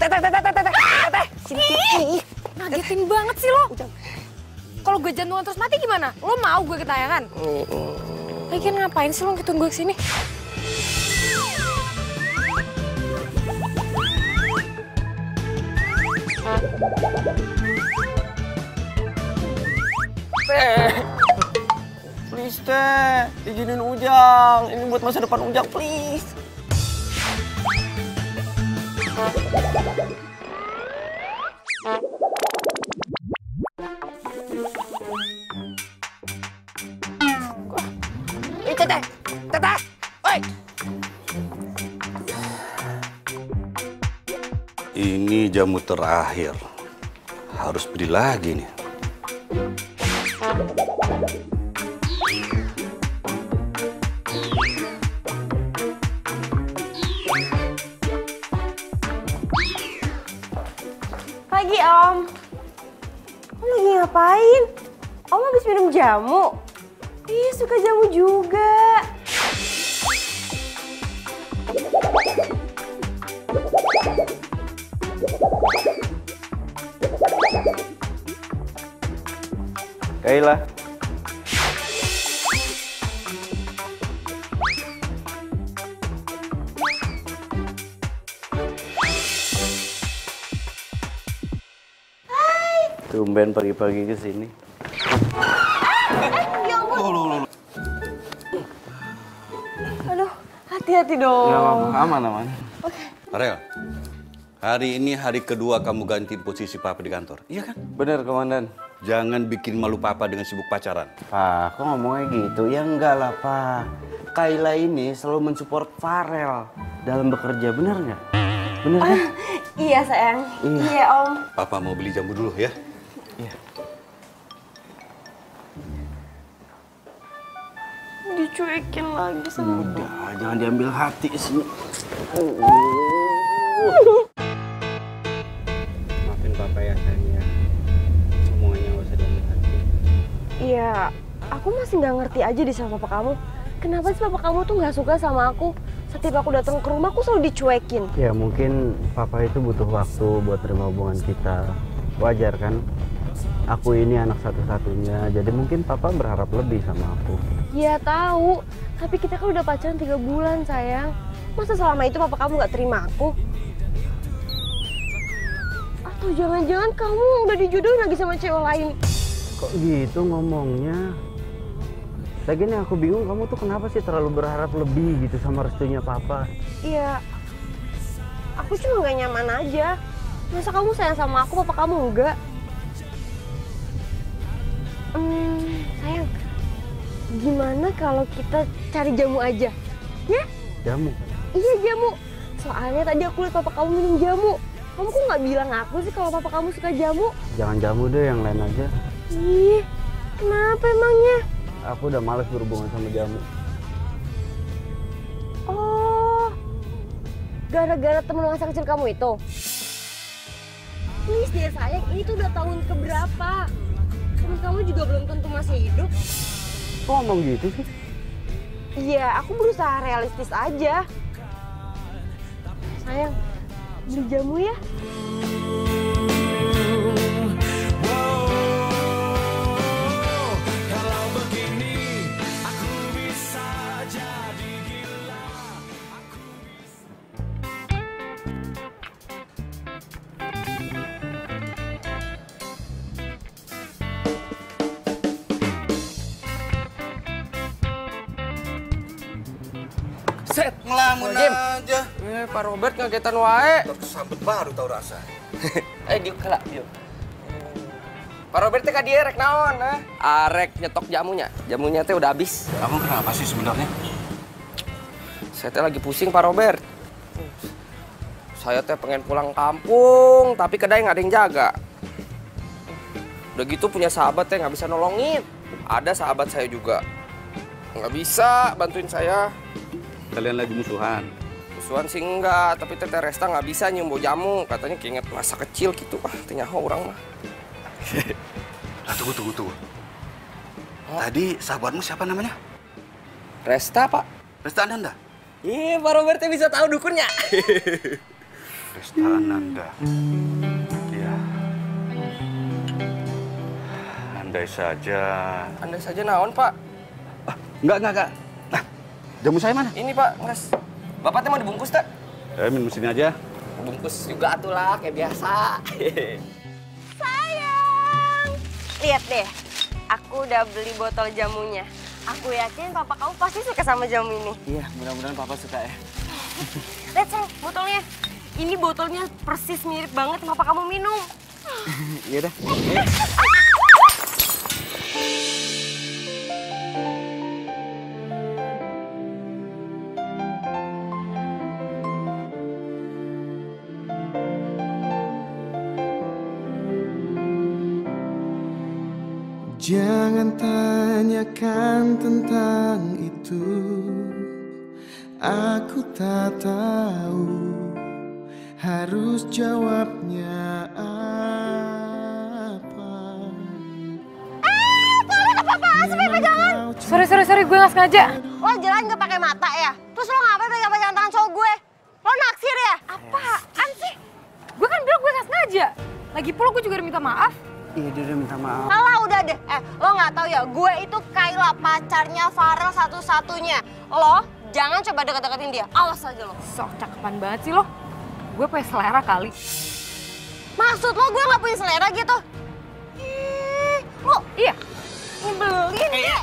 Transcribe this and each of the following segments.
Teteh, sini. Ngagetin banget sih lo. Kalau gue jantungan terus mati gimana? Lo mau gue ketayangan? Lagian ngapain sih lo ngikutin gue kesini? Please teh, izinin Ujang. Ini buat masa depan Ujang, please. Teteh, teteh, oi. Ini jamu terakhir. Harus beli lagi nih. Pagi, Om. Om lagi ngapain? Om habis minum jamu? Ih, suka jamu juga. Kayla. Tumben pagi-pagi ke sini. Ya ampun. Aduh, hati-hati dong. Nggak apa-apa, aman. Oke. Ariel, hari ini hari kedua kamu ganti posisi papa di kantor. Iya kan? Bener, Komandan. Jangan bikin malu papa dengan sibuk pacaran. Pak, kok ngomongnya gitu? Ya enggak lah, Pak. Kayla ini selalu mensupport Farel dalam bekerja, bener nggak? Bener kan? Iya, sayang. Iya, Om. Papa mau beli jamu dulu ya. Iya. Dicuekin lagi sama Udah, jangan diambil hati sini. Maafin Papa ya, sayang ya. Omongannya nggak usah diambil hati. Iya, aku masih nggak ngerti aja di sama papa kamu. Kenapa sih papa kamu tuh nggak suka sama aku? Setiap aku datang ke rumah, aku selalu dicuekin. Ya mungkin Papa itu butuh waktu buat terima hubungan kita. Wajar kan? Aku ini anak satu-satunya, jadi mungkin Papa berharap lebih sama aku. Iya tahu, tapi kita kan udah pacaran 3 bulan, sayang. Masa selama itu papa kamu nggak terima aku? Atau jangan-jangan kamu udah dijodohin lagi sama cewek lain? Kok gitu ngomongnya? Lagian yang aku bingung, kamu tuh kenapa sih terlalu berharap lebih gitu sama restunya Papa? Iya, aku cuma nggak nyaman aja. Masa kamu sayang sama aku, papa kamu enggak? Sayang, gimana kalau kita cari jamu aja? Ya? Jamu? Iya, jamu. Soalnya tadi aku lihat papa kamu minum jamu. Kamu kok nggak bilang aku sih kalau papa kamu suka jamu? Jangan jamu deh, yang lain aja. Ih, kenapa emangnya? Aku udah males berhubungan sama jamu. Oh, gara-gara temen masa kecil kamu itu? Please deh sayang, ini tuh udah tahun keberapa? Temen kamu juga belum tentu masih hidup. Kok ngomong gitu sih? Iya, aku berusaha realistis aja. Sayang, beli jamu ya? Set, ngelamun aja. Pak Robert ngagetan wae. Tersambut baru tau rasa. Diuk kelak, diuk. Pak Robert teh ka dieu rek naon, arek nyetok jamunya. Jamunya teh udah habis. Kamu kenapa sih sebenarnya? Saya teh lagi pusing, Pak Robert. Saya teh pengen pulang kampung, tapi kedai nggak ada yang jaga. Udah gitu punya sahabat teh nggak bisa nolongin. Ada sahabat saya juga nggak bisa bantuin saya. Kalian lagi musuhan? Musuhan sih enggak, tapi Teteh Resta nggak bisa nyium bau jamu. Katanya keinget masa kecil gitu. Nyaho orang mah. Nah, tunggu. Tadi sahabatmu siapa namanya? Resta, Pak. Resta Ananda? Iya, Pak Robert bisa tahu dukunnya. Tristan Ananda. Ya. Andai saja. Andai saja naon, Pak? Enggak. Nah, jamu saya mana? Ini, Pak, nges. Bapak teh mau dibungkus, tak? Minum sini aja. Bungkus juga tuh lah, kayak biasa. Sayang, lihat deh, aku udah beli botol jamunya. Aku yakin papa kamu pasti suka sama jamu ini. Iya, mudah-mudahan papa suka ya. Lihat sayang, botolnya. Ini botolnya persis mirip banget sama papa kamu minum. Iya dah. Jangan tanyakan tentang itu, aku tak tahu harus jawabnya apa. Sorry, gue nggak sengaja. Lo jalan nggak pakai mata ya? Terus lo ngapain pegang-pegang tangan cowok gue? Lo naksir ya? Apaan sih? Gue kan bilang gue nggak sengaja. Lagi pula gue juga udah minta maaf. Iya, dia udah minta maaf. Alah udah deh, lo nggak tahu ya, gue itu Kayla pacarnya Farel satu-satunya. Lo jangan coba deket-deketin dia, awas aja lo. Sok cakepan banget sih lo. Gue punya selera kali. Maksud lo gue nggak punya selera gitu? Ih, lo Iya. nyebelin ya.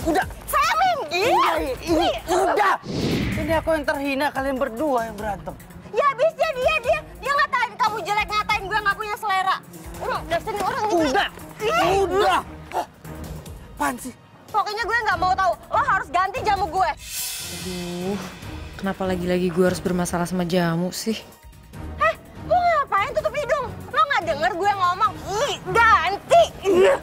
Udah. Saya minggir. Ini udah. Ini aku yang terhina, kalian berdua yang berantem. Ya habisnya dia ngatain kamu jelek, ngatain gue nggak punya selera. Dasar ini orang nyebelin. Udah. Apaan sih? Pokoknya gue nggak mau tahu. Lo harus ganti jamu gue. Aduh, kenapa lagi-lagi gue harus bermasalah sama jamu sih? Lo ngapain tutup hidung? Lo nggak denger gue ngomong? Ih, ganti.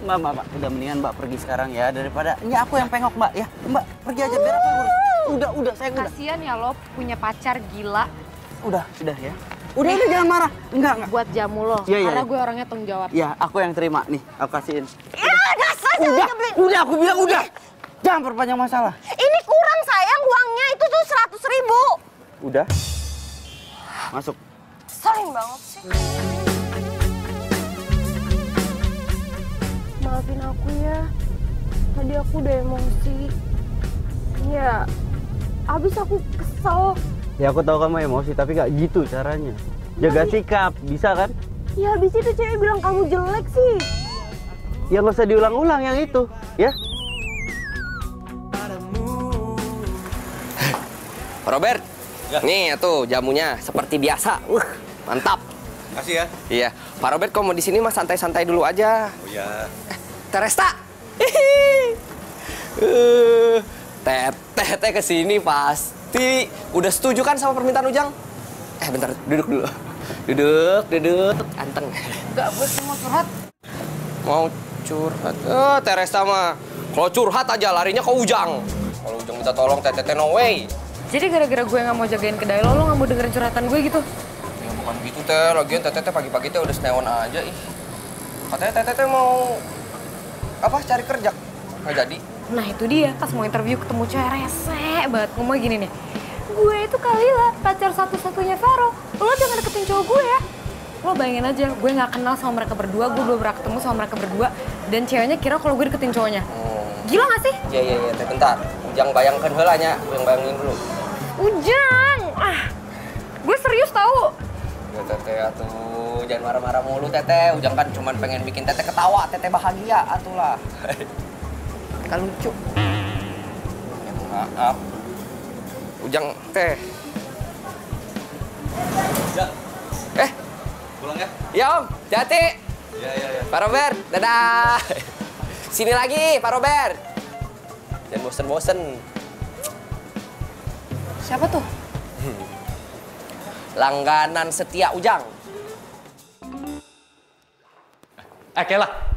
Mbak, udah mendingan Mbak pergi sekarang ya, daripada ini aku yang pengok Mbak ya. Mbak, pergi aja biar aku ngurus. Udah, saya udah. Kasian ya lo punya pacar gila. Udah ya. Udah jangan marah. Enggak. Buat jamu lo, Iya, karena iya. gue orangnya tanggung jawab. Ya, aku yang terima nih, aku kasihin. Ya dasar saya nyebelin. Udah, aku bilang udah. Jangan perpanjang masalah. Ini kurang sayang, uangnya itu tuh 100.000. Udah. Masuk. Sering banget sih. Maafin aku ya. Tadi aku udah emosi. Ya, abis aku kesel. Ya aku tahu kamu emosi, tapi gak gitu caranya. Jaga sikap, bisa kan? Ya abis itu cewek bilang kamu jelek sih. Ya nggak usah diulang-ulang yang itu, ya? Pak Robert, nih tuh jamunya seperti biasa. Mantap. Kasih ya. Iya, Pak Robert kalau mau di sini mah santai-santai dulu aja. Oh ya. Teresta. Teteh kesini pasti udah setuju kan sama permintaan Ujang? Bentar, duduk dulu. Duduk, anteng. Enggak, gue cuma mau curhat. Mau curhat? Teresta mah kalau curhat aja larinya ke Ujang. Kalau Ujang minta tolong, teteh no way. Jadi gara-gara gue nggak mau jagain kedai lo nggak mau dengerin curhatan gue gitu? Ya bukan gitu teh, lagian teteh pagi-pagi teh udah senewan aja ih. Katanya teteh mau apa cari kerja, nggak jadi. Nah itu dia, pas mau interview ketemu cewek rese banget. Ngomong gini nih, gue itu Kalila, pacar satu-satunya Vero. Lo jangan deketin cowok gue ya. Lo bayangin aja, gue nggak kenal sama mereka berdua, gue belum pernah ketemu sama mereka berdua. Dan ceweknya kira kalau gue deketin cowoknya. Gila gak sih? Iya, teh bentar. Ujang bayangkan heula nya, Ujang bayangin dulu. Ujang! Gue serius tau. Ya teteh atuh, jangan marah-marah mulu teteh. Ujang kan cuma pengen bikin teteh ketawa, teteh bahagia atulah. Kan lucu. Ya, maaf. Ujang teh. Ya. Pulang ya. Ya Om, hati-hati. Ya. Pak Robert, dadah. Sini lagi, Pak Robert. Jangan bosen-bosen. Siapa tuh? Langganan setia Ujang. Kela.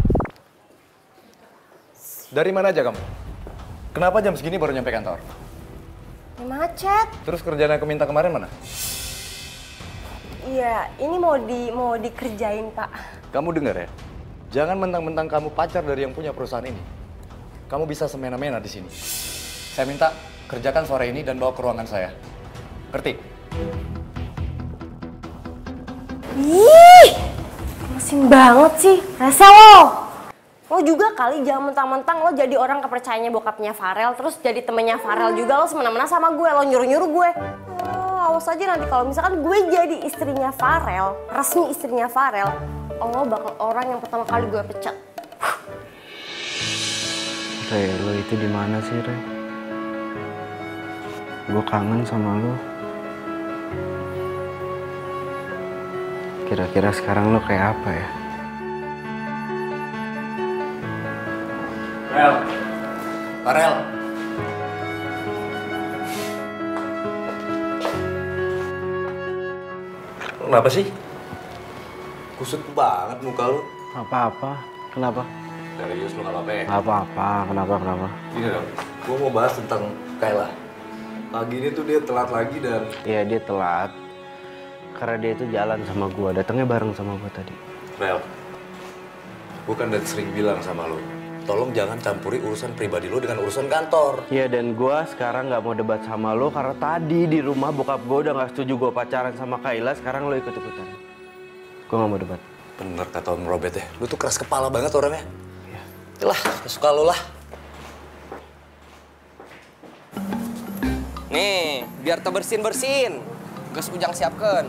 Dari mana aja kamu? Kenapa jam segini baru nyampe kantor? Macet. Terus kerjaan yang aku minta kemarin mana? Iya, ini mau dikerjain, Pak. Kamu dengar ya? Jangan mentang-mentang kamu pacar dari yang punya perusahaan ini. Kamu bisa semena-mena di sini. Saya minta kerjakan sore ini dan bawa ke ruangan saya. Ngerti? Ih, mesin banget sih. Rese lo. Lo juga kali jangan mentang-mentang lo jadi orang kepercayaannya bokapnya Farel, terus jadi temennya Farel juga lo semena-mena sama gue, lo nyuruh-nyuruh gue. Oh, awas aja nanti kalau misalkan gue jadi istrinya Farel, resmi istrinya Farel, lo bakal orang yang pertama kali gue pecat. Re, lo itu di mana sih, Re? Gue kangen sama lo. Kira-kira sekarang lo kayak apa ya? Farel. Kenapa sih? Kusut banget muka lu. Apa-apa? Kenapa? Serius lu nggak apa-apa ya? Apa-apa? Kenapa? Ini dong, gua mau bahas tentang Kayla. Pagi ini tuh dia telat lagi dan... Iya, dia telat. Karena dia itu jalan sama gua, datangnya bareng sama gua tadi. Rel, gua kan udah sering bilang sama lu, tolong jangan campuri urusan pribadi lu dengan urusan kantor. Iya, dan gua sekarang nggak mau debat sama lo karena tadi di rumah bokap gua udah nggak setuju gua pacaran sama Kayla. Sekarang lo ikut-ikutan. Gua nggak mau debat. Bener kata Om Robert ya, lu tuh keras kepala banget orangnya. Iya. Yalah, suka lu lah. Nih, biar terbersin-bersin. Geus Ujang siapkan.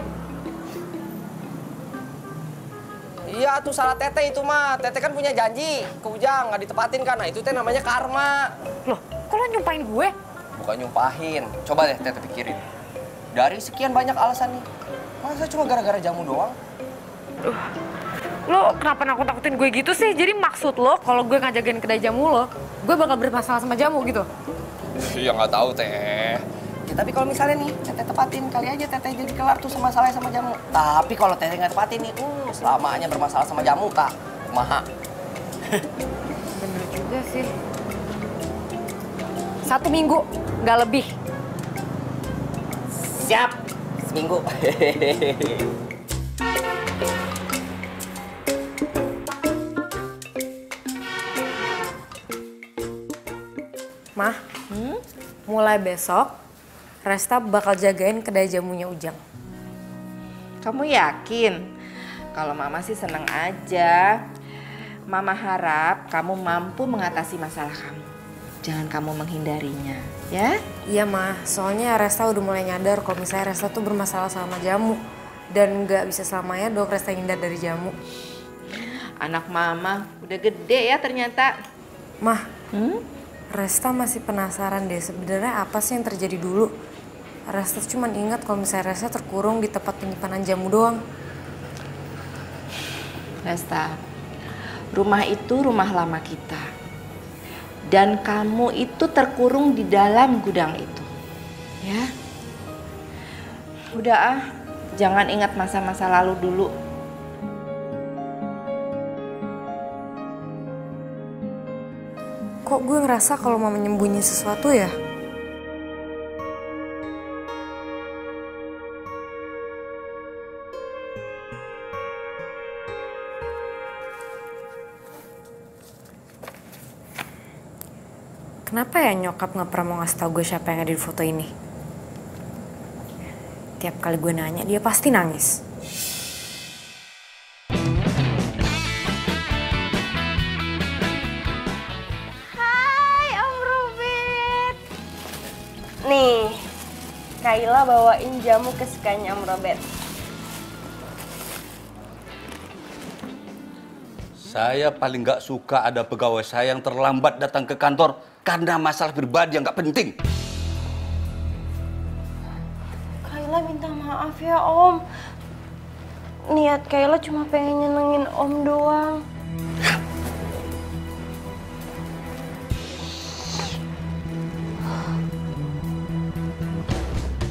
Iya tuh salah Teteh itu mah. Teteh kan punya janji ke Ujang, nggak ditepatin kan. Nah itu teh namanya karma. Loh, kok lo nyumpahin gue? Bukan nyumpahin. Coba deh Teteh pikirin. Dari sekian banyak alasan nih, masa cuma gara-gara jamu doang? Lo kenapa nakut-nakutin gue gitu sih? Jadi maksud lo kalau gue ngajagain kedai jamu lo, gue bakal bermasalah sama jamu gitu? Iya nggak tahu Teh. Ya, tapi kalau misalnya nih Teteh tepatin, kali aja Teteh jadi kelar tuh masalahnya sama jamu. Tapi kalau Teteh nggak tepatin nih, selamanya bermasalah sama jamu Kak. Kumaha. Bener juga sih. 1 minggu, nggak lebih. Siap. Seminggu. Mah, mulai besok Resta bakal jagain kedai jamunya Ujang. Kamu yakin? Kalau Mama sih seneng aja. Mama harap kamu mampu mengatasi masalah kamu. Jangan kamu menghindarinya, ya? Iya Mah, soalnya Resta udah mulai nyadar kalau misalnya Resta tuh bermasalah sama jamu. Dan nggak bisa selamanya dong Resta hindar dari jamu. Anak Mama udah gede ya ternyata. Mah, Resta masih penasaran deh sebenarnya apa sih yang terjadi dulu. Resta cuma ingat kalau misalnya Resta terkurung di tempat penyimpanan jamu doang. Resta, rumah itu rumah lama kita. Dan kamu itu terkurung di dalam gudang itu. Ya? Udah ah, jangan ingat masa-masa lalu dulu. Kok gue ngerasa kalau mau menyembunyi sesuatu ya? Kenapa ya nyokap nggak pernah mau ngasih tau gue siapa yang ada di foto ini? Tiap kali gue nanya, dia pasti nangis. Nih, Kayla bawain jamu kesukaannya Om Robert. Saya paling nggak suka ada pegawai saya yang terlambat datang ke kantor karena masalah pribadi yang nggak penting. Kayla minta maaf ya Om. Niat Kayla cuma pengen nyenengin Om doang.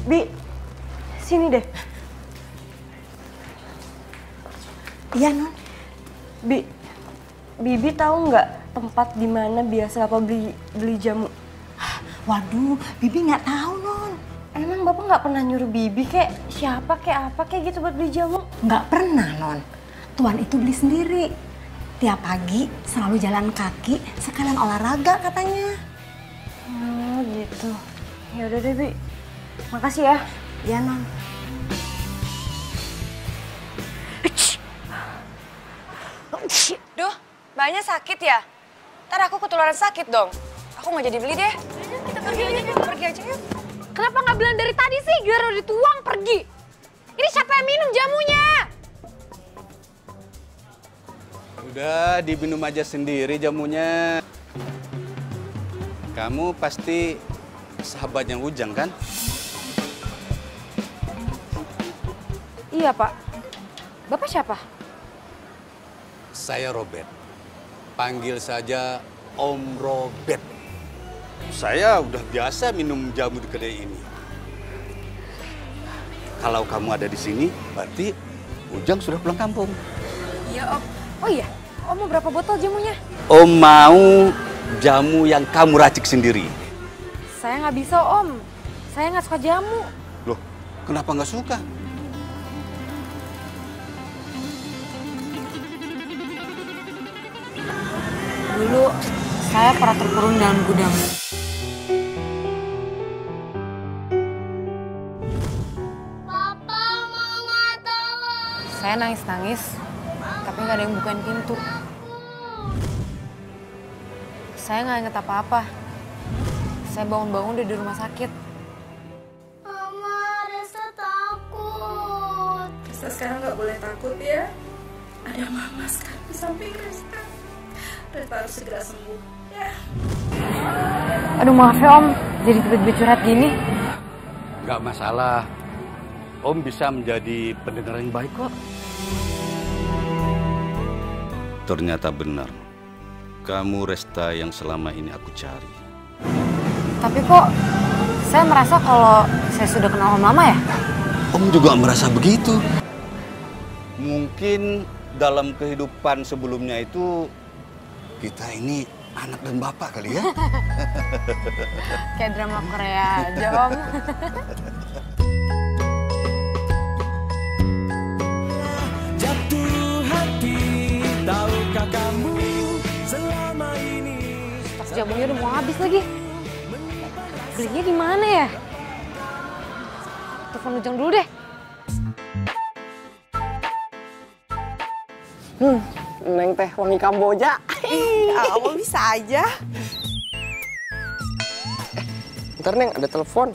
Bi, sini deh. Iya, Non. Bibi tahu nggak tempat di mana biasa Bapak beli jamu? Waduh, Bibi nggak tahu, Non. Emang Bapak nggak pernah nyuruh Bibi kayak siapa kayak apa kayak gitu buat beli jamu? Nggak pernah, Non. Tuan itu beli sendiri. Tiap pagi selalu jalan kaki, sekalian olahraga katanya. Oh gitu. Ya udah deh, Bi. Makasih ya. Ya, Non. Duh, mbaknya sakit ya? Ntar aku ketularan sakit dong. Aku nggak jadi beli deh. Kita pergi aja yuk. Kenapa nggak bilang dari tadi sih? Biar udah dituang pergi. Ini siapa yang minum jamunya? Udah diminum aja sendiri jamunya. Kamu pasti sahabatnya Ujang kan? Iya Pak. Bapak siapa? Saya Robert. Panggil saja Om Robert. Saya udah biasa minum jamu di kedai ini. Kalau kamu ada di sini, berarti Ujang sudah pulang kampung. Iya Om. Oh iya, Om mau berapa botol jamunya? Om mau jamu yang kamu racik sendiri. Saya nggak bisa Om. Saya nggak suka jamu. Loh, kenapa nggak suka? Dulu saya pernah terkurung dalam gudang. Papa, Mama, tolong. Saya nangis-nangis, tapi nggak ada yang bukain pintu. Saya nggak inget apa-apa. Saya bangun-bangun udah di rumah sakit. Mama, Resa takut. Resa sekarang nggak boleh takut ya. Ada Mama sekarang di samping Resa. Resa harus segera sembuh ya. Aduh maaf ya Om, jadi tiba-tiba curhat gini. Nggak masalah. Om bisa menjadi pendengar yang baik kok. Ternyata benar. Kamu Resta yang selama ini aku cari. Tapi kok saya merasa kalau saya sudah kenal Om lama ya? Om juga merasa begitu. Mungkin dalam kehidupan sebelumnya itu kita ini anak dan bapak kali ya. Kayak drama Korea aja Om. Jatuh hati, tahukah kamu selama ini. Stok jamunya udah mau habis lagi. Belinya di mana ya? Telepon Ujang dulu deh. Neng teh wangi Kamboja. Kamu bisa aja. Ntar Neng, ada telepon.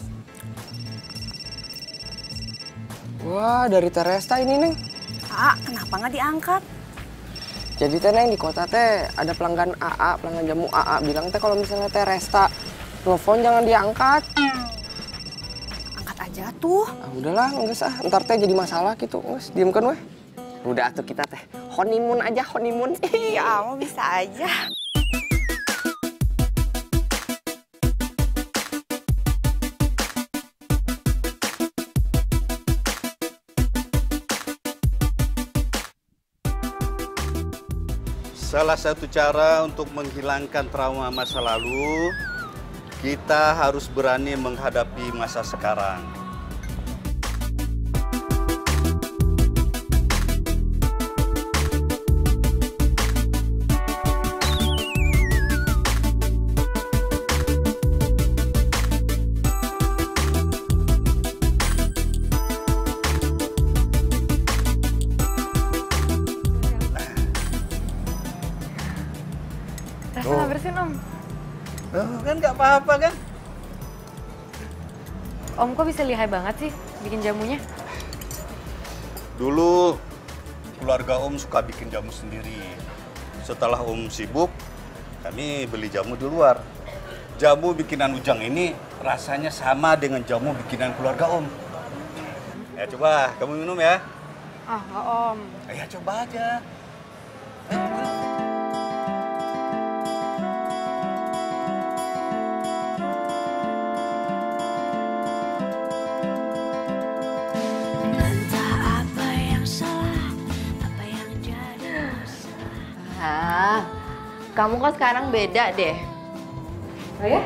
Wah, dari Teresta ini Neng. Kenapa nggak diangkat? Jadi teh Neng di kota teh ada pelanggan AA, pelanggan jamu AA bilang teh kalau misalnya Teresta telepon jangan diangkat. Angkat aja tuh. Udahlah, enggak sah. Ntar teh jadi masalah gitu. Nges, diemkan weh. Udah tuh kita teh honeymoon aja, honeymoon. Ya, kamu bisa aja. Salah satu cara untuk menghilangkan trauma masa lalu, kita harus berani menghadapi masa sekarang. Rasa nggak bersin Om. Kan nggak apa-apa kan? Om kok bisa lihai banget sih bikin jamunya? Dulu keluarga Om suka bikin jamu sendiri. Setelah Om sibuk, kami beli jamu di luar. Jamu bikinan Ujang ini rasanya sama dengan jamu bikinan keluarga Om. Ya coba, kamu minum ya. Ah, nggak Om. Ya coba aja. Kamu kok sekarang beda deh. Oh ya?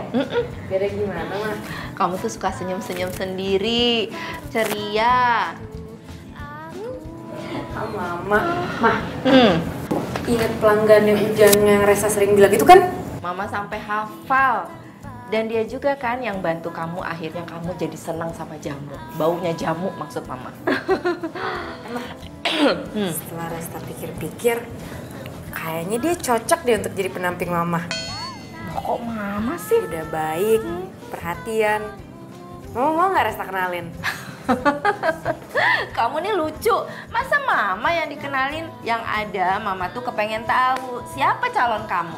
Beda gimana, Ma? Kamu tuh suka senyum-senyum sendiri, ceria. Mama. Mah, ingat pelanggan yang Ujang yang Resa sering bilang itu kan? Mama sampai hafal. Dan dia juga kan yang bantu kamu, akhirnya kamu jadi senang sama jamu. Baunya jamu maksud Mama. Setelah Resta pikir-pikir, Kayaknya dia cocok deh untuk jadi pendamping mama. Kok mama sih? Udah baik, perhatian. Mama mau nggak Resta kenalin? Kamu nih lucu. Masa mama yang dikenalin? Yang ada mama tuh kepengen tahu siapa calon kamu.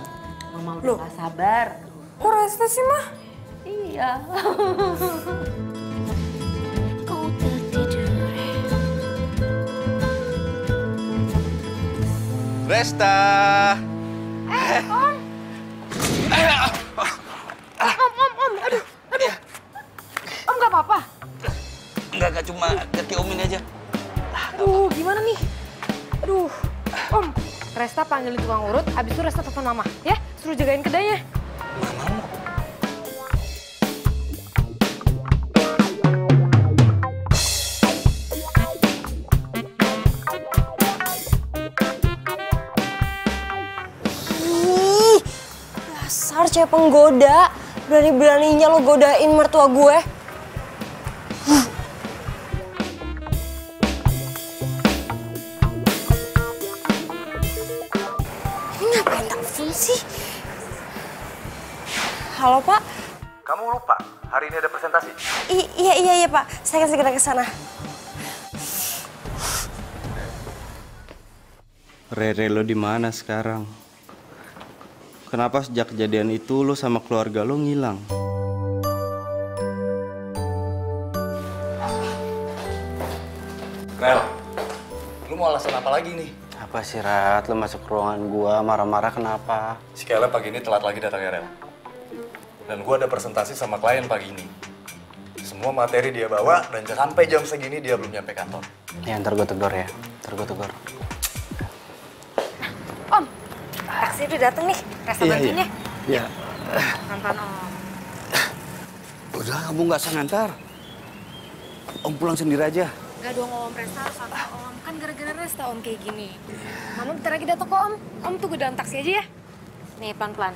Mama udah gak sabar. Kok Resta sih, Mah? Iya. Resta. Om. Om. Aduh. Om gak apa-apa? Enggak, cuma kaki Om ini aja. Aduh, gimana nih? Aduh, Om, Resta panggilin tukang urut, abis itu Resta telepon Mama, ya? Suruh jagain kedainya. Dasar cewek penggoda, berani-beraninya lo godain mertua gue. Ini ngapain telepon sih? Halo Pak. Kamu lupa, hari ini ada presentasi. Iya Pak, saya akan segera ke sana. Rere, lo di mana sekarang? Kenapa sejak kejadian itu lo sama keluarga lo ngilang? Rel, lu mau alasan apa lagi nih? Apa sih, Rat? Lo masuk ke ruangan gua marah-marah kenapa? Si Kayla pagi ini telat lagi datangnya, Rel. Dan gua ada presentasi sama klien pagi ini. Semua materi dia bawa dan sampai jam segini dia belum nyampe kantor. Ya, ntar gue tegur ya. Om, taksi udah dateng nih. Resta bantuin ya. Iya. Nonton Om. Udah, kamu nggak usah ngantar. Om pulang sendiri aja. Gak dong Om, Resta harus antar Om. Kan gara-gara Resta Om kayak gini. Mama bentar lagi datang kok Om. Om tunggu dalam taksi aja ya. Nih, pelan-pelan.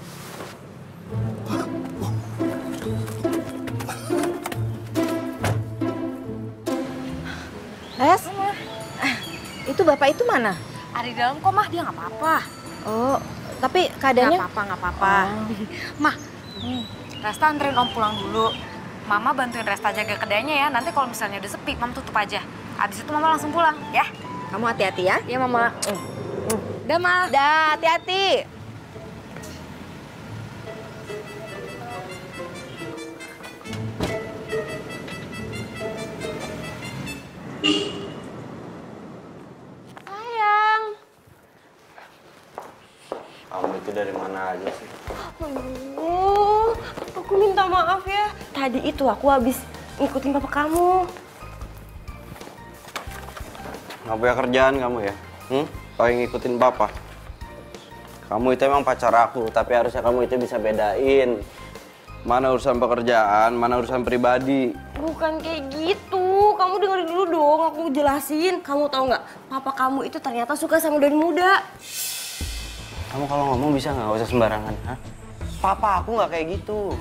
Res, itu bapak itu mana? Ada di dalam kok, Mah. Dia nggak apa-apa. Oh, tapi keadaannya... Nggak apa-apa. Mah, Resta anterin Om pulang dulu. Mama bantuin Resta jaga kedainya ya. Nanti kalau misalnya udah sepi, Mama tutup aja. Abis itu Mama langsung pulang, ya. Kamu hati-hati ya. Iya, Mama. Dah, Ma. Dah, hati-hati. Sayang. Kamu itu dari mana aja sih? Aduh, aku minta maaf ya. Tadi itu aku habis ngikutin papa kamu. Nggak punya kerjaan kamu ya? Paling ngikutin papa. Kamu itu emang pacar aku, tapi harusnya kamu itu bisa bedain. Mana urusan pekerjaan, mana urusan pribadi. Bukan kayak gitu. Kamu dengerin dulu dong, aku jelasin. Kamu tahu nggak, papa kamu itu ternyata suka sama dari muda. Kamu kalau ngomong bisa nggak usah sembarangan, ha? Papa aku nggak kayak gitu.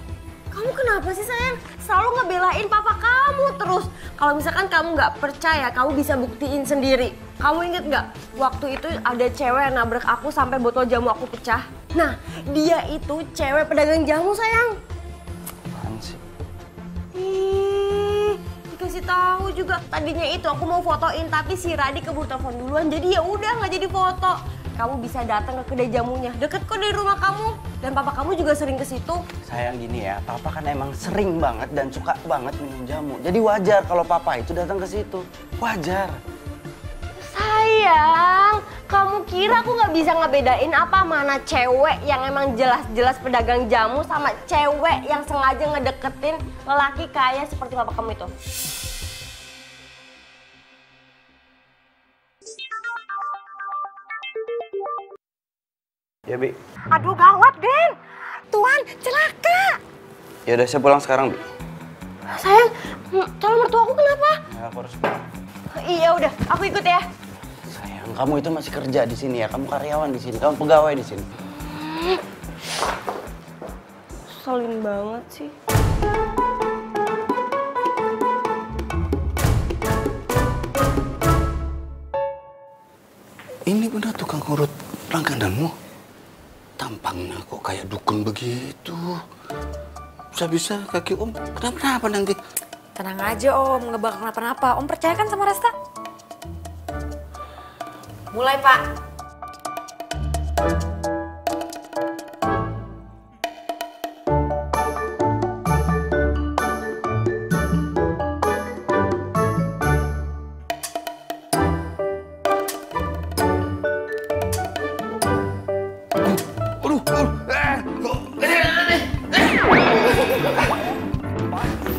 Kamu kenapa sih sayang? Selalu ngebelain papa kamu terus. Kalau misalkan kamu nggak percaya, kamu bisa buktiin sendiri. Kamu inget nggak? Waktu itu ada cewek yang nabrak aku sampai botol jamu aku pecah. Nah, dia itu cewek pedagang jamu sayang. Apaan sih? Ih, dikasih tahu juga. Tadinya itu aku mau fotoin, tapi si Radi keburu telepon duluan. Jadi ya udah nggak jadi foto. Kamu bisa datang ke kedai jamunya, deket kok dari rumah kamu. Dan papa kamu juga sering ke situ. Sayang gini ya, papa kan emang sering banget dan suka banget minum jamu. Jadi wajar kalau papa itu datang ke situ. Wajar. Sayang, kamu kira aku nggak bisa ngebedain apa mana cewek yang emang jelas-jelas pedagang jamu sama cewek yang sengaja ngedeketin lelaki kaya seperti papa kamu itu? Ya, Bi. Aduh gawat, Den. Tuan, celaka. Ya udah, saya pulang sekarang, Bi. Sayang, calon mertua aku kenapa? Ya, aku harus. Iya udah, aku ikut ya. Sayang, kamu itu masih kerja di sini ya. Kamu karyawan di sini, kamu pegawai di sini. Selin banget sih. Ini benar tukang urut langgananmu? dukun begitu. Bisa-bisa kaki Om kenapa-napa nanti. Tenang aja Om, nggak bakal kenapa-napa. Om percaya kan sama Resta? Mulai Pak.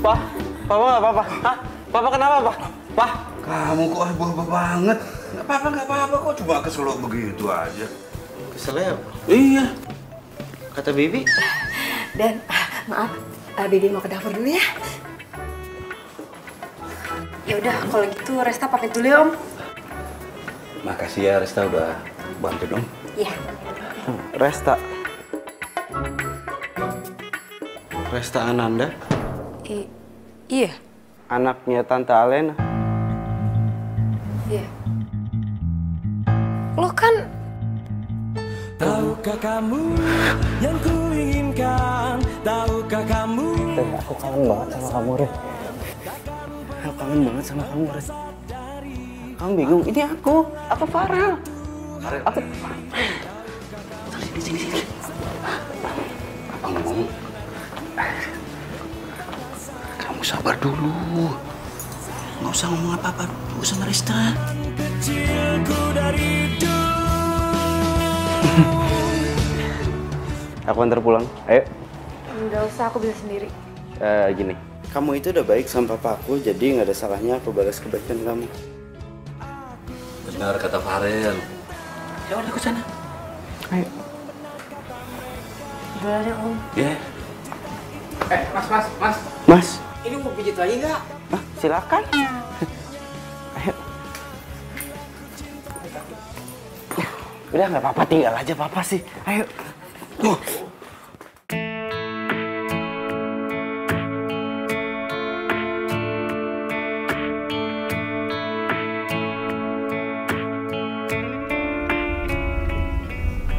Pak, Papa nggak apa-apa. Hah? Papa kenapa, Pak? Pak? Kamu kok heboh banget. Nggak apa-apa kok. Cuma kesel begitu aja. Kesel ya? Iya. Kata Bibi. Dan maaf, Bibi mau ke dapur dulu ya. Ya udah, kalau gitu Resta pamit dulu ya Om. Makasih ya Resta udah bantu dong. Iya. Resta. Resta Ananda. Iya. Anaknya Tante Alena. Iya. Lo kan Tahukah kamu yang kuinginkan? Tahukah kamu? Aku kangen banget sama kamu, Ren. Aku kangen banget sama kamu, Ren. Kamu bingung? Ini aku Farel. Aku. Sini. Apa ngomong? Kamu sabar dulu. Nggak usah ngomong apa-apa dulu sama Resta. Kecilku dari Aku antar pulang. Ayo. nggak usah, aku bisa sendiri. Gini. Kamu itu udah baik sama papa aku, jadi nggak ada salahnya aku balas kebaikan kamu. Benar kata Farel. Ya udah ke sana. Ayo. Duluan ya Om. Ya. Mas. Ini mau pijit lagi nggak? Silakan. Ayo. Udah nggak apa-apa, tinggal aja papa sih. Ayo.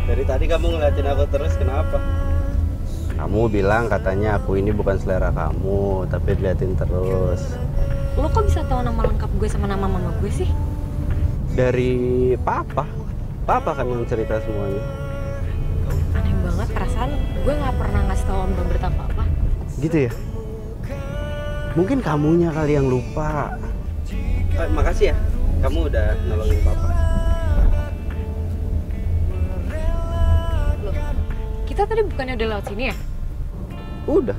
Dari tadi kamu ngeliatin aku terus, kenapa? Kamu bilang katanya aku ini bukan selera kamu, tapi diliatin terus. Lo kok bisa tahu nama lengkap gue sama nama mama gue sih? Dari papa. Papa kan yang cerita semuanya. Aneh banget, perasaan gue nggak pernah ngasih tahu Om Robert apa-apa. Gitu ya? Mungkin kamunya kali yang lupa. Makasih ya, kamu udah nolongin papa. Loh, kita tadi bukannya udah lewat sini ya? Udah.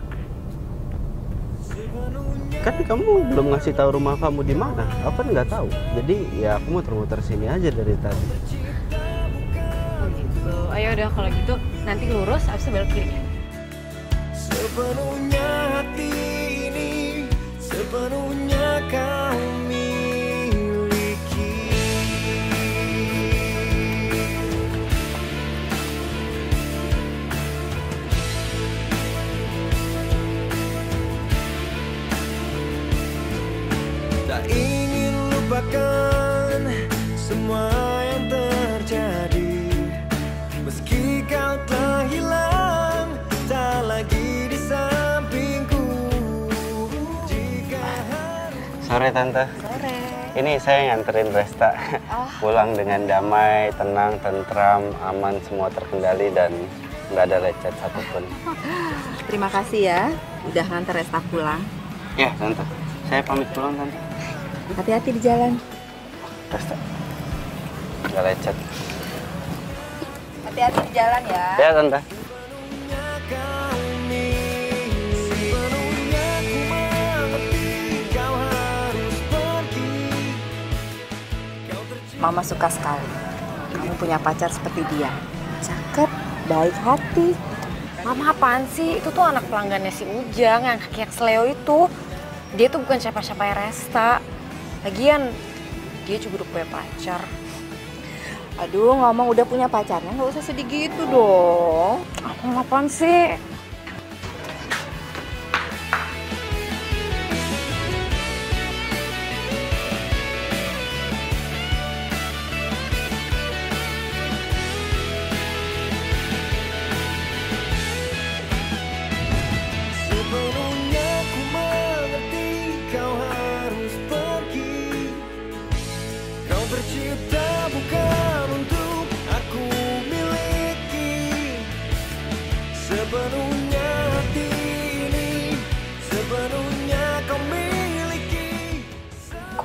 Kan kamu belum ngasih tahu rumah kamu di mana. Aku kan nggak tahu. Jadi ya aku muter-muter sini aja dari tadi. Oh gitu. Ayo udah kalau gitu nanti lurus, abis itu belok kiri. Sepenuhnya hati ini, sepenuhnya kau miliki. Tak ingin lupakan semua yang terjadi. Meski kau telah hilang, tak lagi di sampingku. Sore Tante. Sore. Ini saya nganterin Resta pulang dengan damai, tenang, tentram, aman, semua terkendali dan nggak ada lecet satupun. Terima kasih ya, udah nganter Resta pulang. Ya Tante, saya pamit pulang Tante. Hati-hati di jalan. Resta, nggak lecet. Hati-hati di jalan ya. Ya Tante. Mama suka sekali. Kamu punya pacar seperti dia. Cakep, baik hati. Mama apaan sih? Itu tuh anak pelanggannya si Ujang yang kaki Sleo itu. Dia tuh bukan siapa-siapa Resta. Lagian, dia juga udah punya pacar. Aduh, ngomong udah punya pacarnya, nggak usah sedih gitu dong. Apaan sih?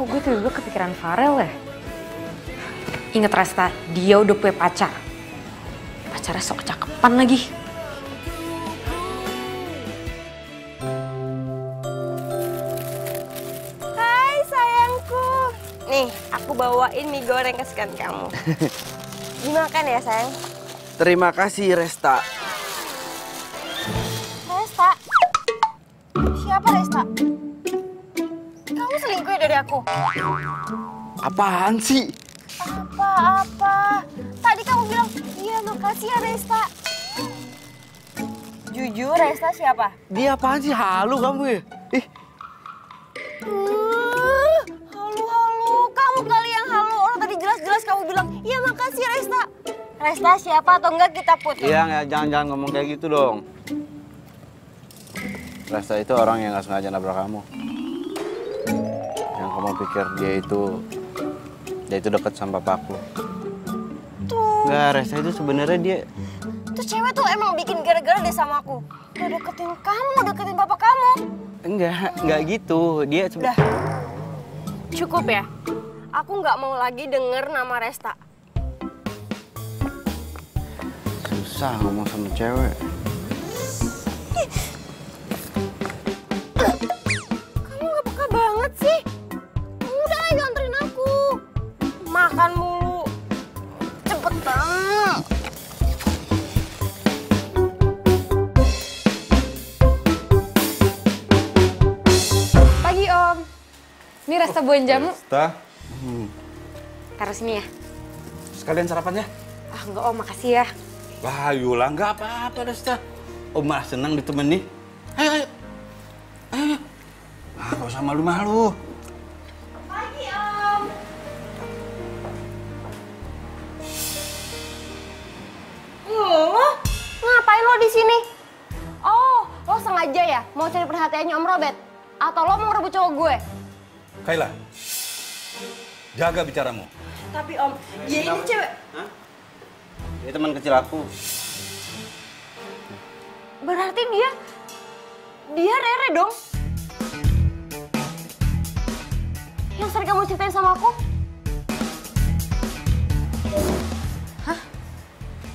Kok gue tiba-tiba kepikiran Farel ya? Ingat Resta, dia udah punya pacar. Pacarnya sok kecakepan lagi. Hai sayangku. Nih, aku bawain mie goreng kesukaan kamu. Dimakan ya sayang. Terima kasih Resta. Resta? Siapa Resta? Kamu selingkuh dari aku? Apaan sih? Apa-apa? Tadi kamu bilang, iya makasih ya Resta. Jujur Resta siapa? Dia apaan sih? Halu kamu ya? Ih. Halu. Kamu kali yang halu. Orang tadi jelas-jelas kamu bilang, iya makasih Resta. Resta siapa atau enggak kita putus? Iya, jangan ngomong kayak gitu dong. Resta itu orang yang gak sengaja nabrak kamu. Yang kamu pikir dia itu deket sama papaku. Tuh. Enggak, Resta itu sebenarnya dia. Tuh cewek tuh emang bikin gara-gara deh sama aku. Udah deketin kamu, deketin papa kamu. Enggak gitu. Dia Udah. Cukup ya. Aku nggak mau lagi denger nama Resta. susah ngomong sama cewek. Kamu nggak peka banget sih. Udah ayo anterin aku. Makan mulu. Cepetan. Pagi Om. Ini rasa buah jamu. Resta. Taruh sini ya. Sekalian sarapan ya? Ah enggak Om, makasih ya. Wah, Yula, nggak apa-apa, Resta. Om malah senang ditemani. Ayo. Ah, nggak usah malu-malu. Pagi Om. Ngapain lo di sini? Oh, lo sengaja ya mau cari perhatiannya Om Robert? Atau lo mau ngerebut cowok gue? Kayla, jaga bicaramu. Tapi Om, dia ini cewek. Hah? Dia teman kecil aku. Berarti dia Rere dong? Yang sering kamu ceritain sama aku? Hah?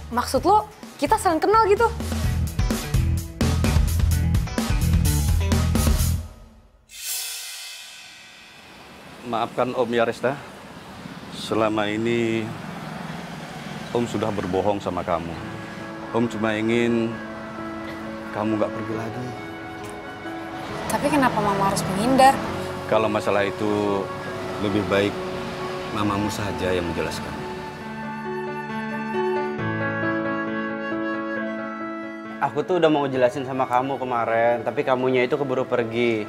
Maksud lo kita saling kenal gitu? Maafkan Om ya, Resta. Selama ini Om sudah berbohong sama kamu. Om cuma ingin kamu nggak pergi lagi. Tapi kenapa Mama harus menghindar? Kalau masalah itu lebih baik mamamu saja yang menjelaskan. Aku tuh udah mau jelasin sama kamu kemarin, tapi kamunya itu keburu pergi.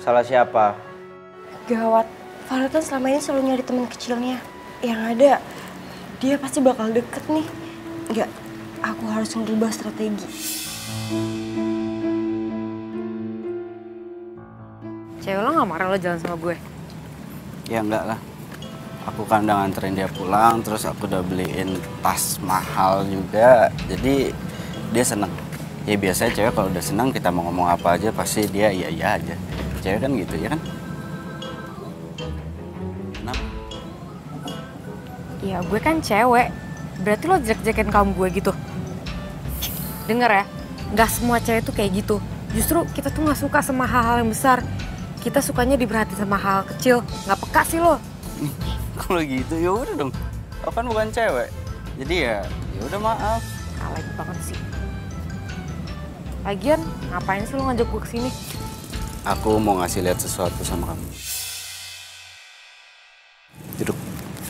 Salah siapa? Gawat, Farel kan selama ini selalu nyari teman kecilnya. Yang ada, dia pasti bakal deket nih. Enggak, aku harus ngerubah strategi. Cewek lo gak marah lo jalan sama gue? Ya enggak lah. Aku kan udah nganterin dia pulang, terus aku udah beliin tas mahal juga. Jadi dia seneng. Ya biasanya cewek kalau udah seneng kita mau ngomong apa aja pasti dia iya aja. Cewek kan gitu ya kan? Kenapa? Ya gue kan cewek. Berarti lo jelek-jelekin kaum gue gitu? Dengar ya, gak semua cewek tuh kayak gitu. Justru kita tuh gak suka sama hal-hal yang besar. Kita sukanya diperhatiin sama hal kecil. Gak peka sih lo. Kalau gitu ya udah dong. Aku kan bukan cewek. Jadi ya udah maaf. Alay banget sih. Lagian ngapain sih lo ngajak gue kesini? Aku mau ngasih lihat sesuatu sama kamu. Duduk.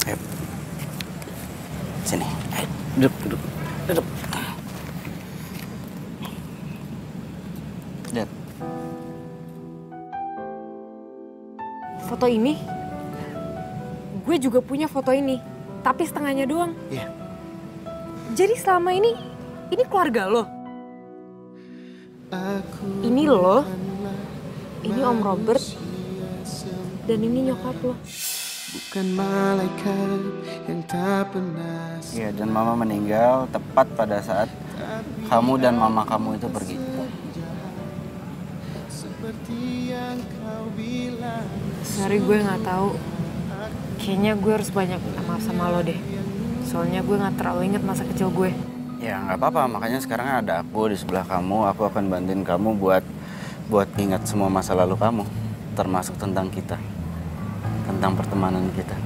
Ayo. Sini. Ayo. Duduk. Lihat. Foto ini, gue juga punya foto ini, tapi setengahnya doang. Iya. Jadi selama ini keluarga lo. Ini lo, ini Om Robert, dan ini nyokap lo. Bukan malaikat yang tak pernah. Iya, dan mama meninggal tepat pada saat kamu dan mama kamu itu pergi. Sorry gue nggak tahu. Kayaknya gue harus banyak minta maaf sama lo deh. Soalnya gue nggak terlalu inget masa kecil gue. Ya nggak apa-apa, makanya sekarang ada aku di sebelah kamu. Aku akan bantuin kamu buat ingat semua masa lalu kamu. Termasuk tentang kita. Tentang pertemanan kita.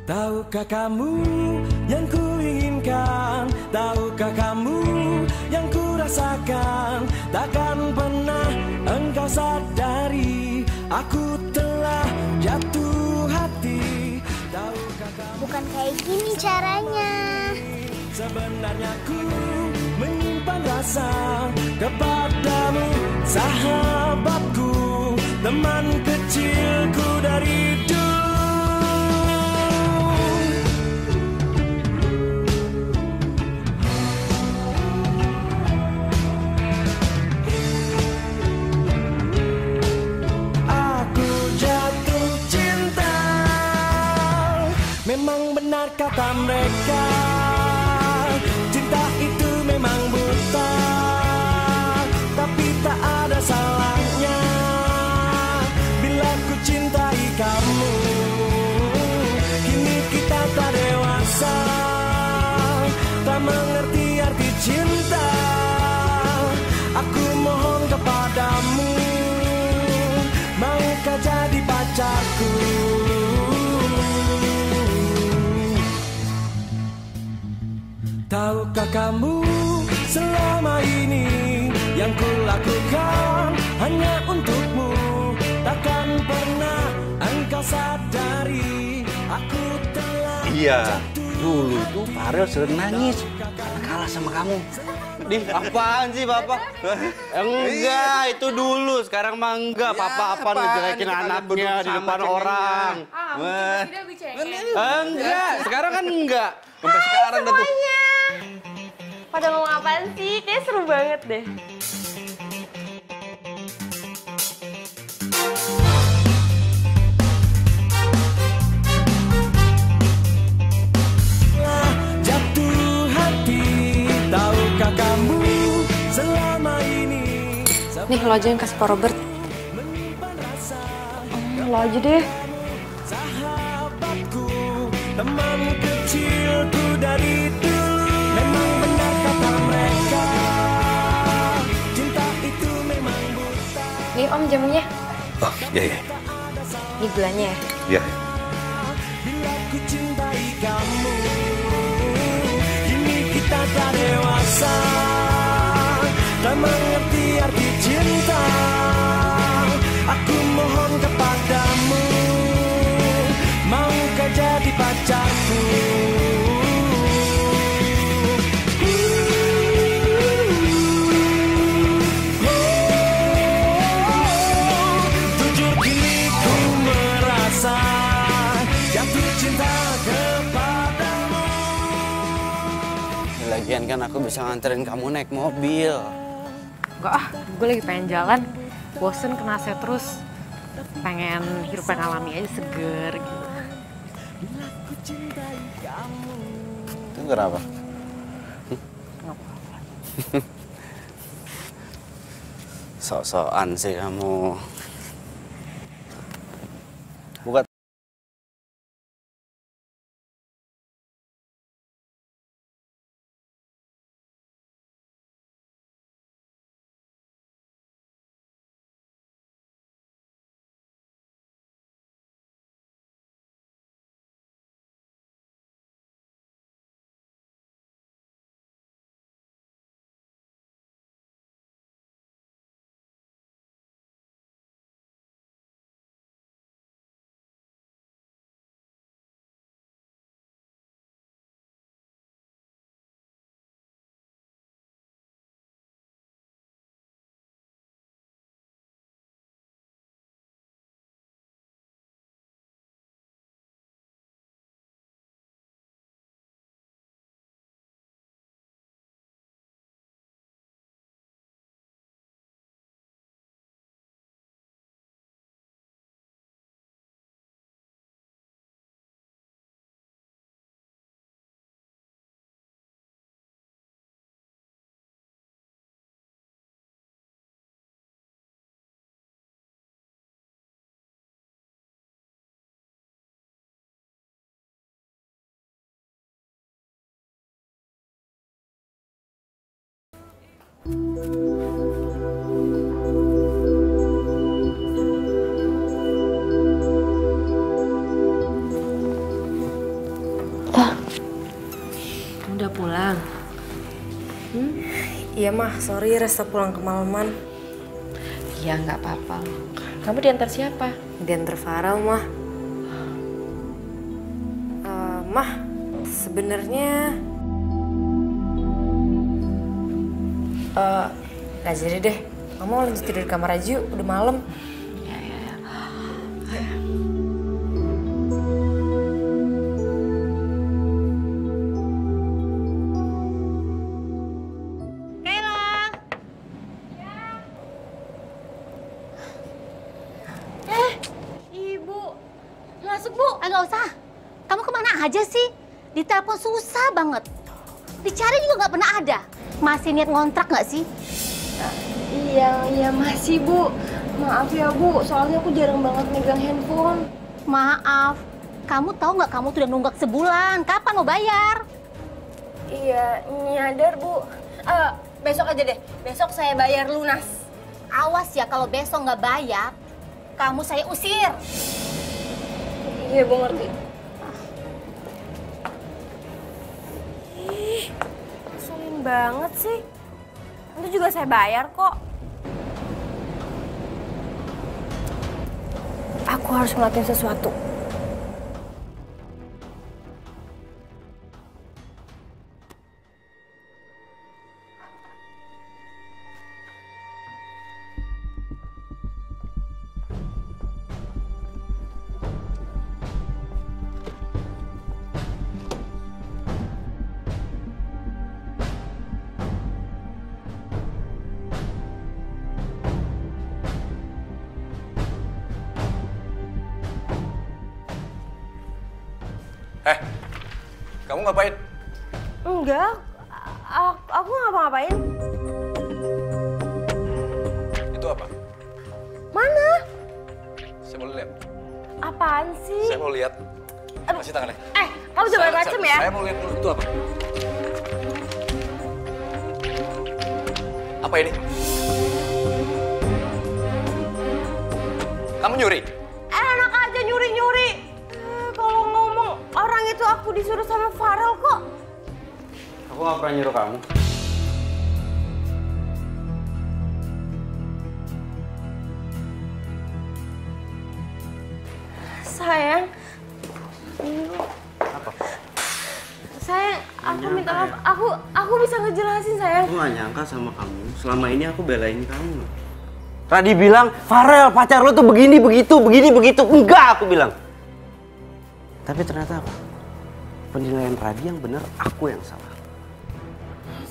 Tahukah kamu yang ku inginkan? Tahukah kamu yang ku rasakan? Takkan pernah engkau sadari aku telah jatuh hati. Tahukah kamu? Bukan kayak gini caranya. Sebenarnya ku menyimpan rasa kepadamu, sahabatku, teman kecilku dari dulu. Aku jatuh cinta, memang benar kata mereka. Cinta itu memang buta, tapi tak ada salahnya bila ku cintai kamu. Kini kita tak dewasa, tak mengerti arti cinta. Aku mohon kepadamu, maukah jadi pacarku? Tahukah kamu selama ini yang kulakukan hanya untukmu? Takkan pernah engkau sadari aku telah. Iya, dulu tuh Farel sering nangis karena kalah sama kamu. Di apaan sih Papa? Enggak, itu dulu. Sekarang mah enggak. Papa apa ngejelekin anaknya di depan orang. Enggak, sekarang kan enggak. Sampai sekarang dah tuh. Pada ngomong apaan sih? Kayaknya seru banget deh. Jatuh hati, tahukah kamu selama ini? Nih lo aja yang kasih Pak Robert. Lo aja deh. Sahabatku, teman kecilku dari dulu. Memang benar kata mereka, cinta itu memang buta. Nih Om jamunya. Oh, iya, iya. Ini gulanya ya. Iya. Bila ku cintai kamu, kini kita tak dewasa, tak mengerti arti cinta. Aku mohon kepadamu, maukah jadi pacarku? Jujur kini ku merasa jatuh cinta kepadamu. Lagian kan aku bisa nganterin kamu naik mobil. Enggak ah, gue lagi pengen jalan. Bosen kena AC terus. Pengen hirup yang alami aja, seger gitu. Itu kenapa? Sok-sokan sih kamu. Udah pulang? Iya mah, sorry Resta pulang kemalaman. Iya nggak apa-apa. Kamu diantar siapa? Diantar Farel mah. Mah, sebenarnya nggak jadi deh. Mama lanjut tidur di kamar aja yuk, udah malam. Nggak usah. Kamu kemana aja sih? Di telepon susah banget. Dicari juga nggak pernah ada. Masih niat ngontrak nggak sih? Iya masih Bu. Maaf ya Bu, soalnya aku jarang banget megang handphone. Maaf. Kamu tahu nggak kamu tuh udah nunggak sebulan. Kapan mau bayar? Iya, nyadar Bu. Besok aja deh. Besok saya bayar lunas. Awas ya kalau besok nggak bayar, kamu saya usir. Iya, Bu ngerti. Ngeselin banget sih. Nanti juga saya bayar kok. Aku harus ngelakuin sesuatu. Kamu ngapain? Enggak, aku ngapa-ngapain. Itu apa? Mana? Saya mau lihat. Apaan sih? Saya mau lihat. Kasih tangannya. Kamu jangan macem ya? Saya mau lihat dulu. Itu apa? Apa ini? Kamu nyuri? Enak aja nyuri-nyuri. Kalau ngomong orang itu aku disuruh sama Farel kok. Aku nggak pernah nyuruh kamu. Sayang. Apa? Sayang, aku minta maaf. Aku bisa ngejelasin sayang. Aku nggak nyangka sama kamu. Selama ini aku belain kamu. Radi bilang, Farel pacar lo tuh begini begitu. Enggak, aku bilang. Tapi ternyata apa? Penilaian Radi yang benar, aku yang salah.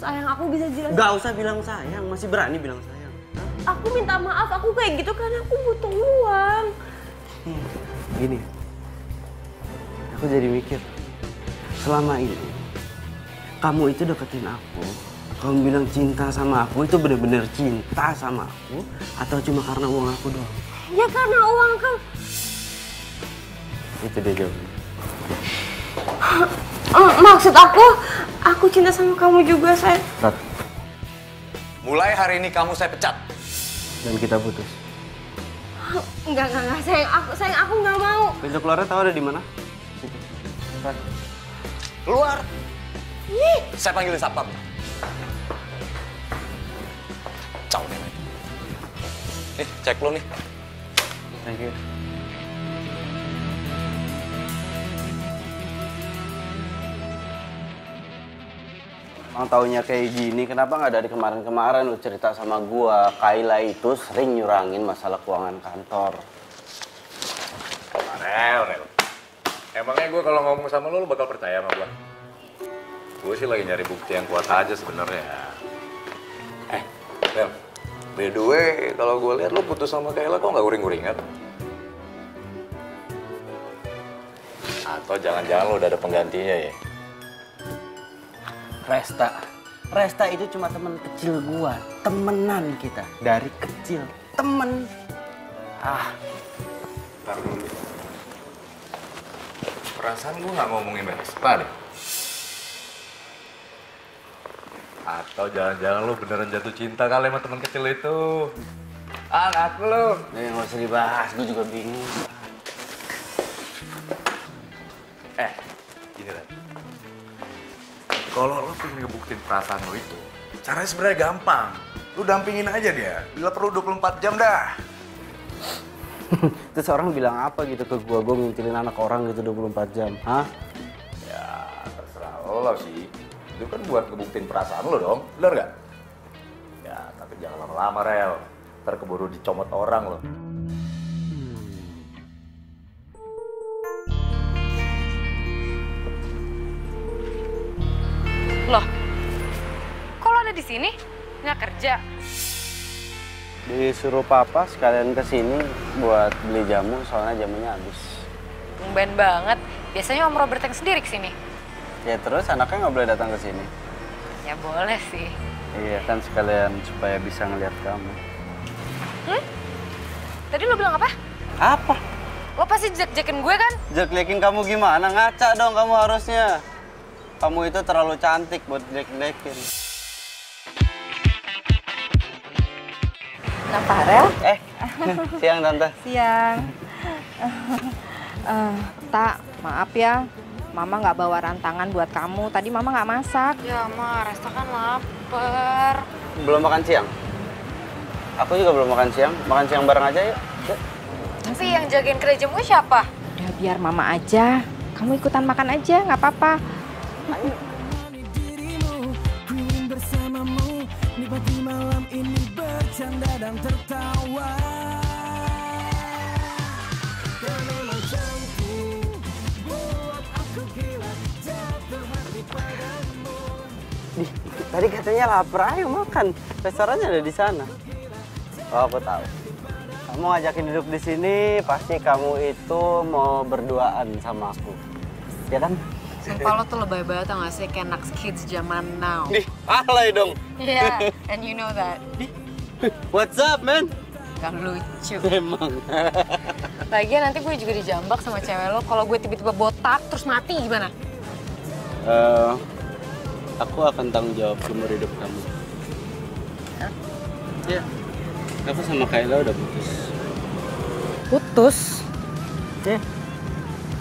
Sayang, aku bisa jelasin. Nggak usah bilang sayang, masih berani bilang sayang. Aku minta maaf, aku kayak gitu karena aku butuh uang. Gini, aku jadi mikir, selama ini kamu itu deketin aku, kamu bilang cinta sama aku itu bener-bener cinta sama aku, atau cuma karena uang aku doang? Ya karena uang kan. Itu dia jawabannya. Maksud aku cinta sama kamu juga, sayang. Rat, Mulai hari ini kamu saya pecat. dan kita putus. Enggak, sayang, aku nggak mau. Pintu keluarnya tahu ada di mana? Situ. Rat. Keluar. Saya panggilin satpam. Ciao nih. Nih, cek lo nih. Thank you. Emang taunya kayak gini, kenapa nggak dari kemarin-kemarin lu cerita sama gua? Kayla itu sering nyurangin masalah keuangan kantor. Rel. Emangnya gue kalau ngomong sama lo bakal percaya sama gue? Gue sih lagi nyari bukti yang kuat aja sebenarnya. Rel, by the way, kalau gue lihat lo putus sama Kayla kok nggak guring-guringan? Atau jangan-jangan lo udah ada penggantinya ya? Resta itu cuma temen kecil gua, temenan kita dari kecil, temen. Ntar dulu. Perasaan gue nggak ngomongin Vespa deh. Atau jangan-jangan lu beneran jatuh cinta kali sama teman kecil itu. Ah, ngaku lu. Nggak usah dibahas, gue juga bingung. Gini Ren. Kalau lo pengen ngebuktiin perasaan lo itu, caranya sebenarnya gampang. Lu dampingin aja dia, bila perlu 24 jam dah. Terus orang bilang apa gitu ke gue ngintilin anak orang gitu 24 jam, hah? Ya, terserah lo sih. Itu kan buat ngebuktiin perasaan lo dong, bener nggak? Ya, tapi jangan lama-lama, Rel. Ntar keburu dicomot orang lo. Loh, kok lo ada di sini? Nggak kerja? Disuruh papa sekalian kesini buat beli jamu, soalnya jamunya habis. Tumben banget. Biasanya Om Robert yang sendiri kesini. Ya terus anaknya nggak boleh datang ke sini. Ya boleh sih. Iya kan sekalian supaya bisa ngeliat kamu. Tadi lo bilang apa? Apa? Lo pasti jelek-jelekin gue kan? Jelek-jelekin kamu gimana? Ngaca dong kamu harusnya. Kamu itu terlalu cantik buat jelek-jelekin. Nah, Farel? Siang Tante. Siang. Tak, maaf ya. Mama nggak bawa rantangan buat kamu. Tadi Mama nggak masak. Ya, Ma, Resta kan lapar. Belum makan siang? Aku juga belum makan siang. Makan siang bareng aja yuk. Tapi yang jagain kedai jamu siapa? Udah biar Mama aja. Kamu ikutan makan aja, nggak apa-apa. Bersamamu, nikmati malam ini bercanda dan tertawa. Tadi katanya lapar, ayo makan. Restorannya ada di sana. Oh, aku tahu. Kamu ngajakin duduk di sini, pasti kamu itu mau berduaan sama aku. Ya kan? Sumpah lo tuh lebay banget tau gak sih? Kayak anak kids zaman now. Alay dong. Iya, and you know that. What's up, man? Gak lucu. Emang. Lagian nanti gue juga dijambak sama cewek lo. Kalau gue tiba-tiba botak terus mati gimana? Aku akan tanggung jawab seumur hidup kamu. Hah? Iya. Aku sama Kayla udah putus. Putus? Iya.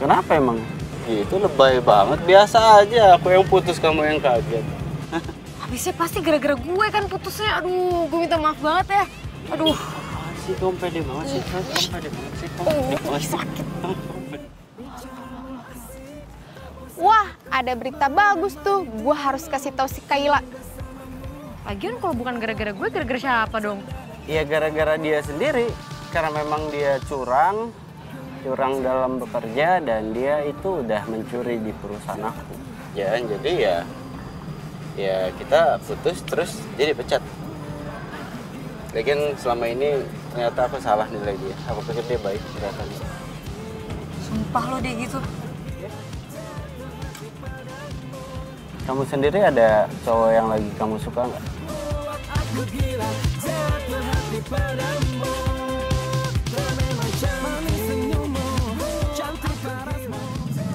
Kenapa emang? Itu lebay banget. Biasa aja aku yang putus, kamu yang kaget. Habisnya pasti gara-gara gue kan putusnya. Aduh, gue minta maaf banget ya. Aduh. Sih, kamu pede banget sih. Kamu pede banget sih. Sakit. Wah, ada berita bagus tuh. Gue harus kasih tahu si Kayla. Lagian kalau bukan gara-gara gue, gara-gara siapa dong? Iya, gara-gara dia sendiri. Karena memang dia curang dalam bekerja, dan dia itu udah mencuri di perusahaan aku. Ya, jadi ya kita putus terus dia dipecat. Lagian selama ini ternyata aku salah nilai dia. Aku pikir dia baik ternyata. Sumpah lo dia gitu. Kamu sendiri ada cowok yang lagi kamu suka nggak?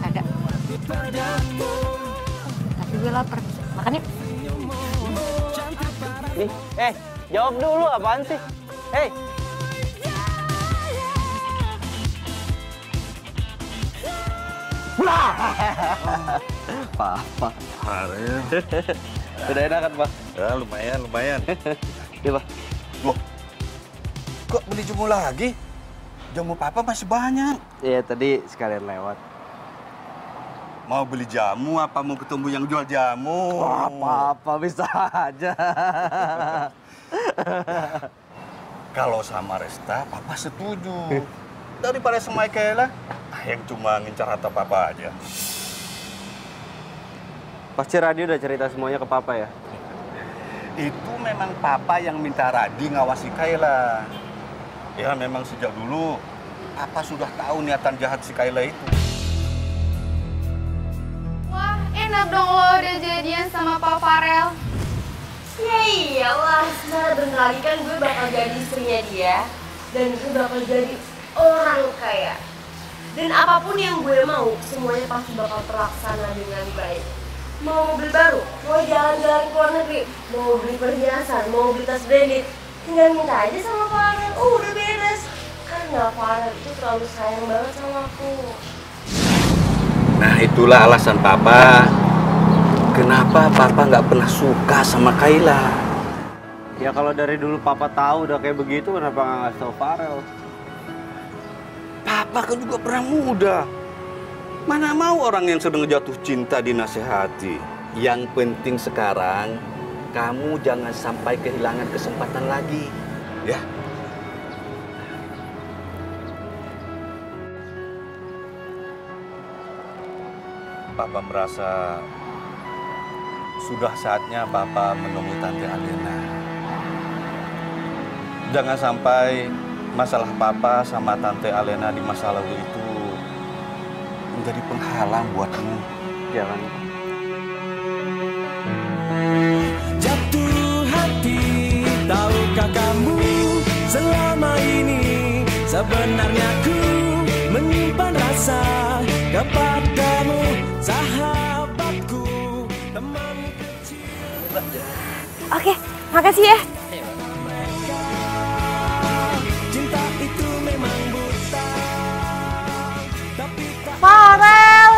Ada. Tapi gue lapar. Makan yuk. Nih, jawab dulu apaan sih? Papa. Farel. Udah enak kan, Pak? Ya, lumayan. Iya, Pak. Loh, kok beli jamu lagi? Jamu Papa masih banyak. Iya, tadi sekalian lewat. Mau beli jamu apa mau ketemu yang jual jamu? Apa bisa aja. Kalau sama Resta, Papa setuju. Daripada sama Kayla, yang cuma ngincar harta Papa aja. Pasti Radio udah cerita semuanya ke Papa ya? Itu memang Papa yang minta Radi ngawasi Kayla. Ya memang sejak dulu Papa sudah tahu niatan jahat si Kayla itu. Wah, enak dong lo udah jadian sama Pak Farel. Ya iyalah, sebentar bentar lagi kan gue bakal jadi istrinya dia. Dan gue bakal jadi orang kaya. Dan apapun yang gue mau, semuanya pasti bakal terlaksana dengan baik. Mau mobil baru, mau jalan-jalan ke luar negeri, mau beli perhiasan, mau beli tas branded, tinggal minta aja sama Farel. Udah beres. Karena Farel itu terlalu sayang banget sama aku. Nah itulah alasan Papa kenapa Papa nggak pernah suka sama Kayla. Ya kalau dari dulu Papa tahu udah kayak begitu, kenapa nggak ngasih tau Farel? Papa kan juga pernah muda. Mana mau orang yang sedang jatuh cinta dinasehati. Yang penting sekarang kamu jangan sampai kehilangan kesempatan lagi, ya. Papa merasa sudah saatnya Papa menemui Tante Alena. Jangan sampai masalah Papa sama Tante Alena di masa lalu itu menjadi penghalang buatmu. Jangan. Jatuh hati, tahukah kamu selama ini sebenarnya ku menyimpan rasa kepadamu, sahabatku, teman kecil. Oke, makasih ya. Cinta itu memang buta, tapi tak. Farel!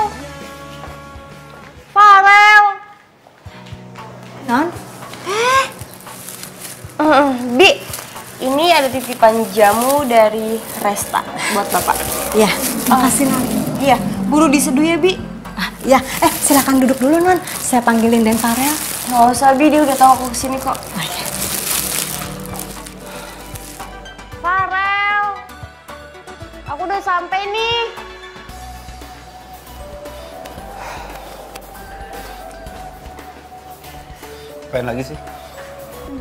Farel! Non? Bi, ini ada titipan jamu dari Resta buat Bapak. Ya, makasih Non. Iya, buru diseduh ya, Bi. Ya, silakan duduk dulu Non. Saya panggilin Den Farel. Nggak usah, Bi, dia udah tahu aku kesini kok. Farel! Aku udah sampai nih. Pengen lagi sih?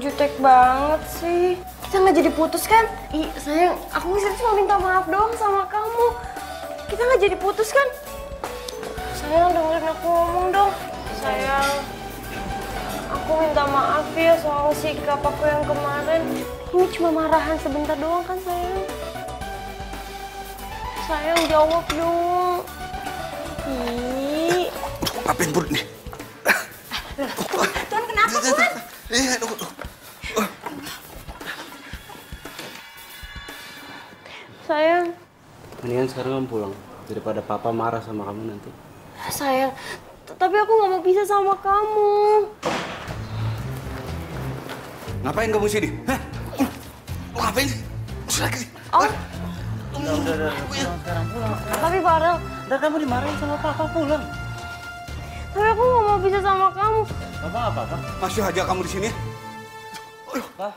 Jutek banget sih. Kita nggak jadi putus kan? Ih, sayang, aku cuma minta maaf doang sama kamu. Kita nggak jadi putus kan? Sayang, dengerin aku ngomong dong. Sayang, aku minta maaf ya soal sikap aku yang kemarin. Ini cuma marahan sebentar doang kan, sayang? Sayang, jawab dong. Ih. Apain perut nih? Tuan kenapa Tuan? Iya, tunggu. Sayang. Mendingan sekarang kamu pulang daripada Papa marah sama kamu nanti. Sayang, tapi aku nggak mau pisah sama kamu. Ngapain kamu sini? Hah? Ngapain sih? Oh. Udah, pulang sekarang, pulang. Tapi Farel, Udah kamu dimarahin sama Papa, pulang. tapi aku nggak mau pisah sama kamu. Papa nggak apa-apa. Masih aja kamu di sini? Pak.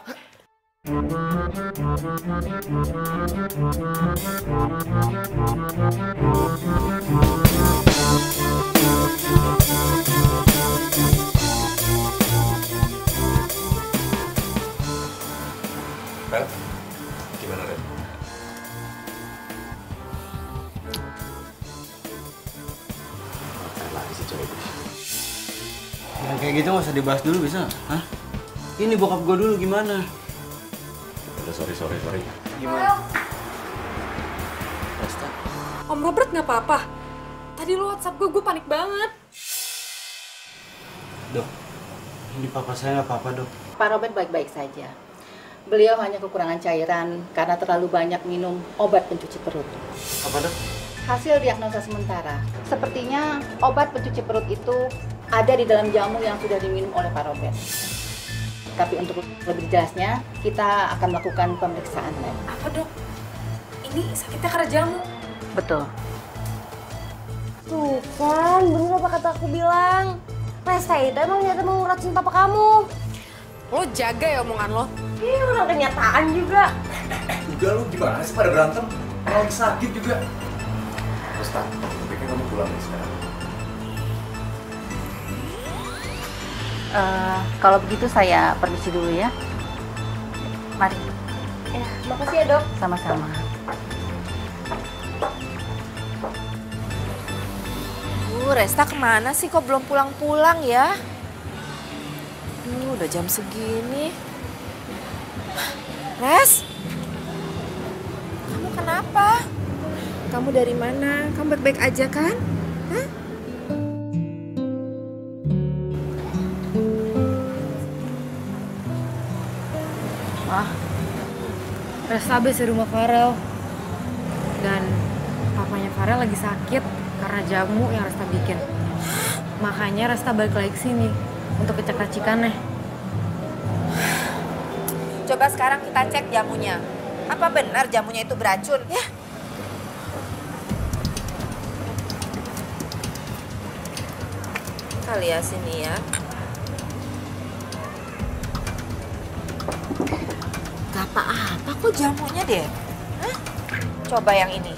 Rel, gimana Rel? Ngapain lagi sih cewek gue? Yang kayak gitu nggak usah dibahas dulu bisa? Hah? Ini bokap gue dulu gimana? Udah sorry. Gimana? Resta. Om Robert nggak apa-apa. Tadi lo WhatsApp gue panik banget. Dok, ini papa saya nggak apa-apa dok. Pak Robert baik-baik saja. Beliau hanya kekurangan cairan karena terlalu banyak minum obat pencuci perut. Apa dok? Hasil diagnosa sementara, sepertinya obat pencuci perut itu ada di dalam jamu yang sudah diminum oleh Pak Robert. Tapi untuk lebih jelasnya, kita akan melakukan pemeriksaan lab. Apa dok? Ini sakitnya karena jamu. Betul. Tuh kan, bener apa kata aku bilang. Resta itu emang niatnya mau nguracin papa kamu. Lo jaga ya omongan lo. Iya, udah kenyataan juga. Udah lu gimana sih pada berantem? Orang sakit juga. Resta, pikir kamu pulang nih sekarang. Kalau begitu saya permisi dulu ya. Mari. Ya, makasih ya dok. Sama-sama. Resta kemana sih kok belum pulang-pulang ya? Udah jam segini. Res? Kamu kenapa? Kamu dari mana? Kamu baik-baik aja kan? Hah? Resta habis di rumah Farel. Dan papanya Farel lagi sakit karena jamu yang Resta bikin. Makanya Resta balik lagi ke sini untuk ngecek racikannya. Coba sekarang kita cek jamunya. Apa benar jamunya itu beracun? Ya. Kali ya sini ya. Gak apa-apa kok jamunya deh. Hah? Coba yang ini.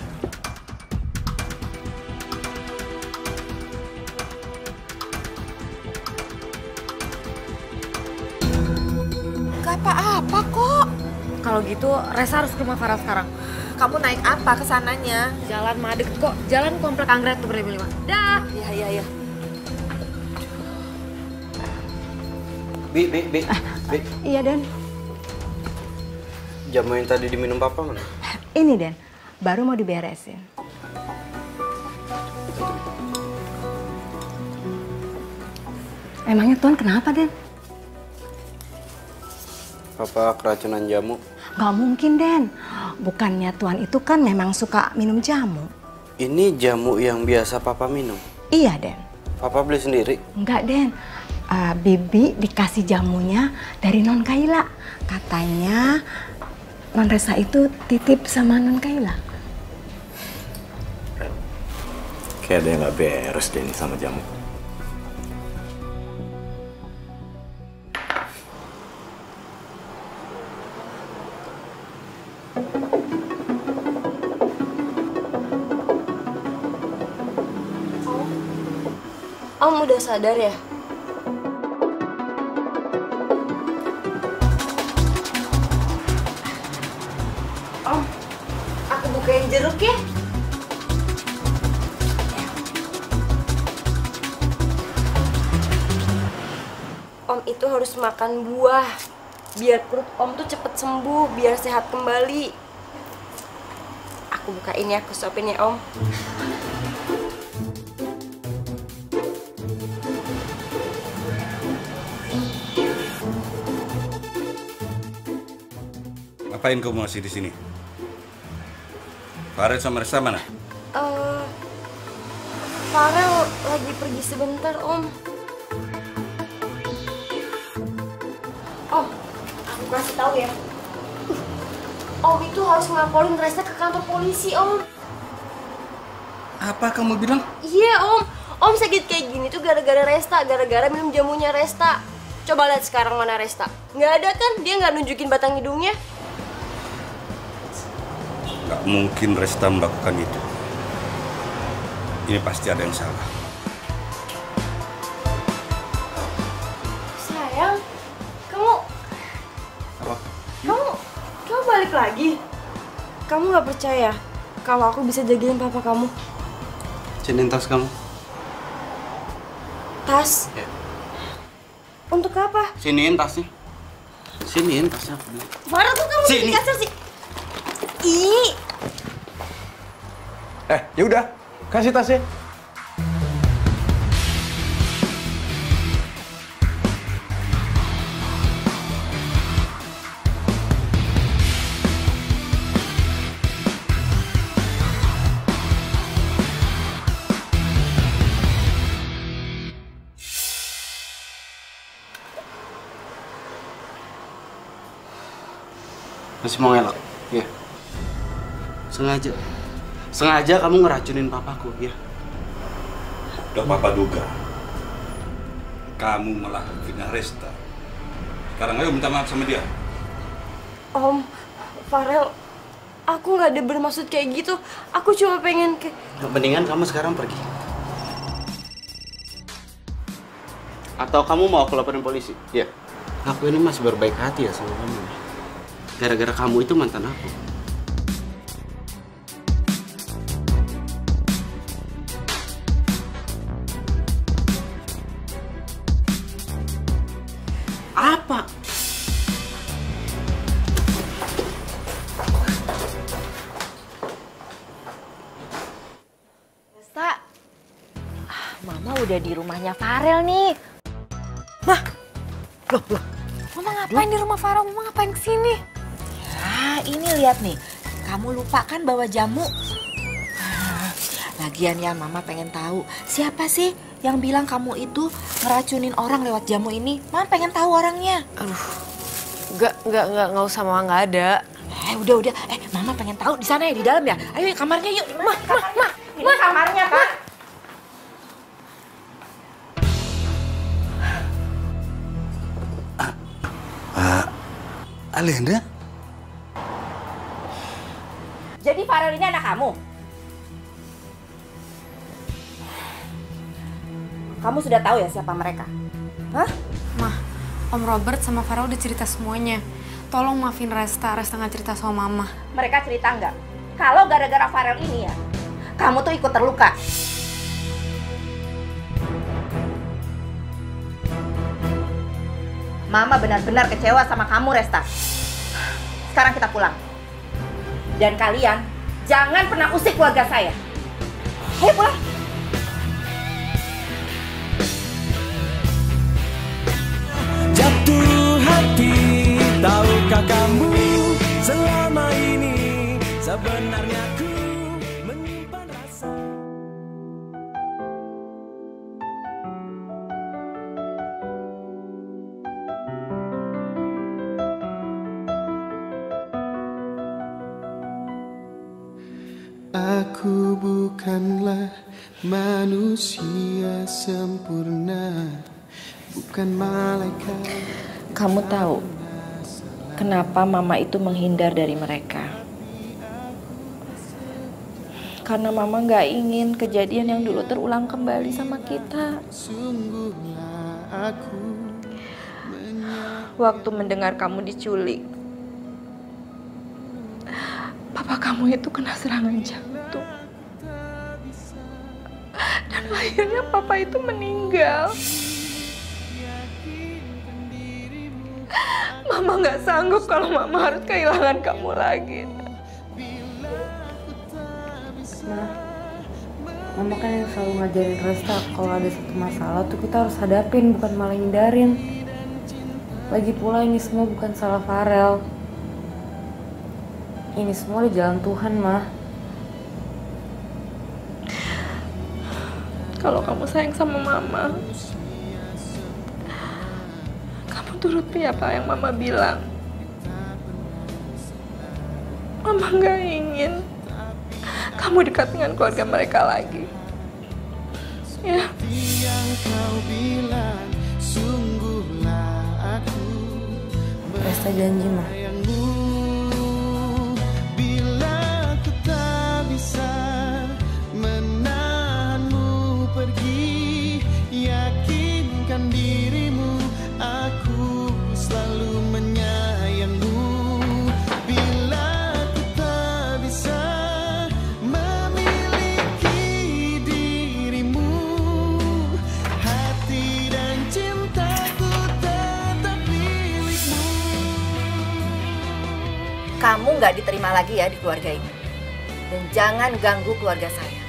Gak apa-apa kok. Kalau gitu, Resta harus ke rumah Farel sekarang. Kamu naik apa kesananya? Jalan Madek kok. Jalan komplek Anggrek tuh berdiri 5. Dah. Iya. Bi. Iya, Den. Jamu yang tadi diminum papa mana? Ini, Den. Baru mau diberesin. Emangnya Tuan kenapa, Den? Papa keracunan jamu. Gak mungkin, Den. Bukannya Tuan itu kan memang suka minum jamu. Ini jamu yang biasa papa minum? Iya, Den. Papa beli sendiri? Enggak, Den. Bibi dikasih jamunya dari Non Kaila. Katanya Non Resta itu titip sama Non Kaila. Kayak ada yang gak beres deh ini sama jamu. Om udah sadar ya? Om, aku bukain jeruk ya. Om itu harus makan buah, biar perut Om tuh cepet sembuh, biar sehat kembali. Aku bukain ya, aku suapin ya Om. Ngapain kamu masih di sini? Farel sama Resta mana? Farel lagi pergi sebentar, Om. Om, aku kasih tahu ya. Om itu harus ngelaporin Resta ke kantor polisi, Om. Apa kamu bilang? Iya, Om. Om sakit kayak gini tuh gara-gara Resta, gara-gara minum jamunya Resta. Coba lihat sekarang mana Resta. Nggak ada kan? Dia nggak nunjukin batang hidungnya. Gak mungkin Resta melakukan itu. Ini pasti ada yang salah. Sayang, kamu balik lagi. Kamu nggak percaya kalau aku bisa jagain papa kamu? Sini tas kamu. Tas? Ya. Untuk apa? Siniin tasnya. Siniin tasnya. Farel tuh kamu Sini. kasar sih. Ih. Ya udah, kasih tasnya. Masih mau ngelak? Ya. Sengaja kamu ngeracunin papaku, ya? Udah papa duga. Kamu malah fitnah Resta. Sekarang ayo minta maaf sama dia. Om, Farel, aku nggak ada bermaksud kayak gitu. Aku cuma pengen Mendingan kamu sekarang pergi. Atau kamu mau aku laporin polisi? Ya. Aku ini masih berbaik hati ya sama kamu. Gara-gara kamu itu mantan aku. Apa? Resta, Mama udah di rumahnya Farel nih. Mama ngapain di rumah Farel? Mama ngapain kesini? Ya, Nah ini lihat nih, kamu lupa kan bawa jamu? Lagian ya Mama pengen tahu siapa sih yang bilang kamu itu ngeracunin orang lewat jamu ini? Mama pengen tahu orangnya. Aduh, nggak usah Mama, nggak ada. Udah. Mama pengen tahu di sana ya, di dalam ya. Ayo kamarnya yuk. Ma. Ini kamarnya Kak. Alenda? Jadi Farel ini anak kamu? Kamu sudah tahu ya siapa mereka? Hah? Mah, Om Robert sama Farel udah cerita semuanya. Tolong maafin Resta nggak cerita sama Mama. Mereka cerita nggak? Kalau gara-gara Farel ini ya, kamu tuh ikut terluka. Mama benar-benar kecewa sama kamu, Resta. Sekarang kita pulang. Dan kalian jangan pernah usik keluarga saya. Ayo pulang. Jatuh hati, tahukah kamu selama ini sebenarnya ku menyimpan rasa. Aku bukanlah manusia sempurna, bukan malaikat. Kamu tahu kenapa Mama itu menghindar dari mereka? Karena Mama nggak ingin kejadian yang dulu terulang kembali sama kita. Waktu mendengar kamu diculik, papa kamu itu kena serangan jantung. Dan akhirnya papa itu meninggal. Mama nggak sanggup kalau Mama harus kehilangan kamu lagi. Nah, Mama kan yang selalu ngajarin Resta kalau ada satu masalah tuh kita harus hadapin, bukan malah hindarin. Lagi pula ini semua bukan salah Farel. Ini semua di jalan Tuhan, Mah. Kalau kamu sayang sama Mama, kamu turuti apa yang Mama bilang. Mama nggak ingin kamu dekat dengan keluarga mereka lagi. Ya. Yang kau bilang sungguhlah aku. Resta janji, Mah. Bila ku tak bisa menahanmu pergi, yakinkan dirimu, aku selalu menyayangmu. Bila ku tak bisa memiliki dirimu, hati dan cintaku tetap milikmu. Kamu nggak diterima lagi ya di keluarga ini. Dan jangan ganggu keluarga saya.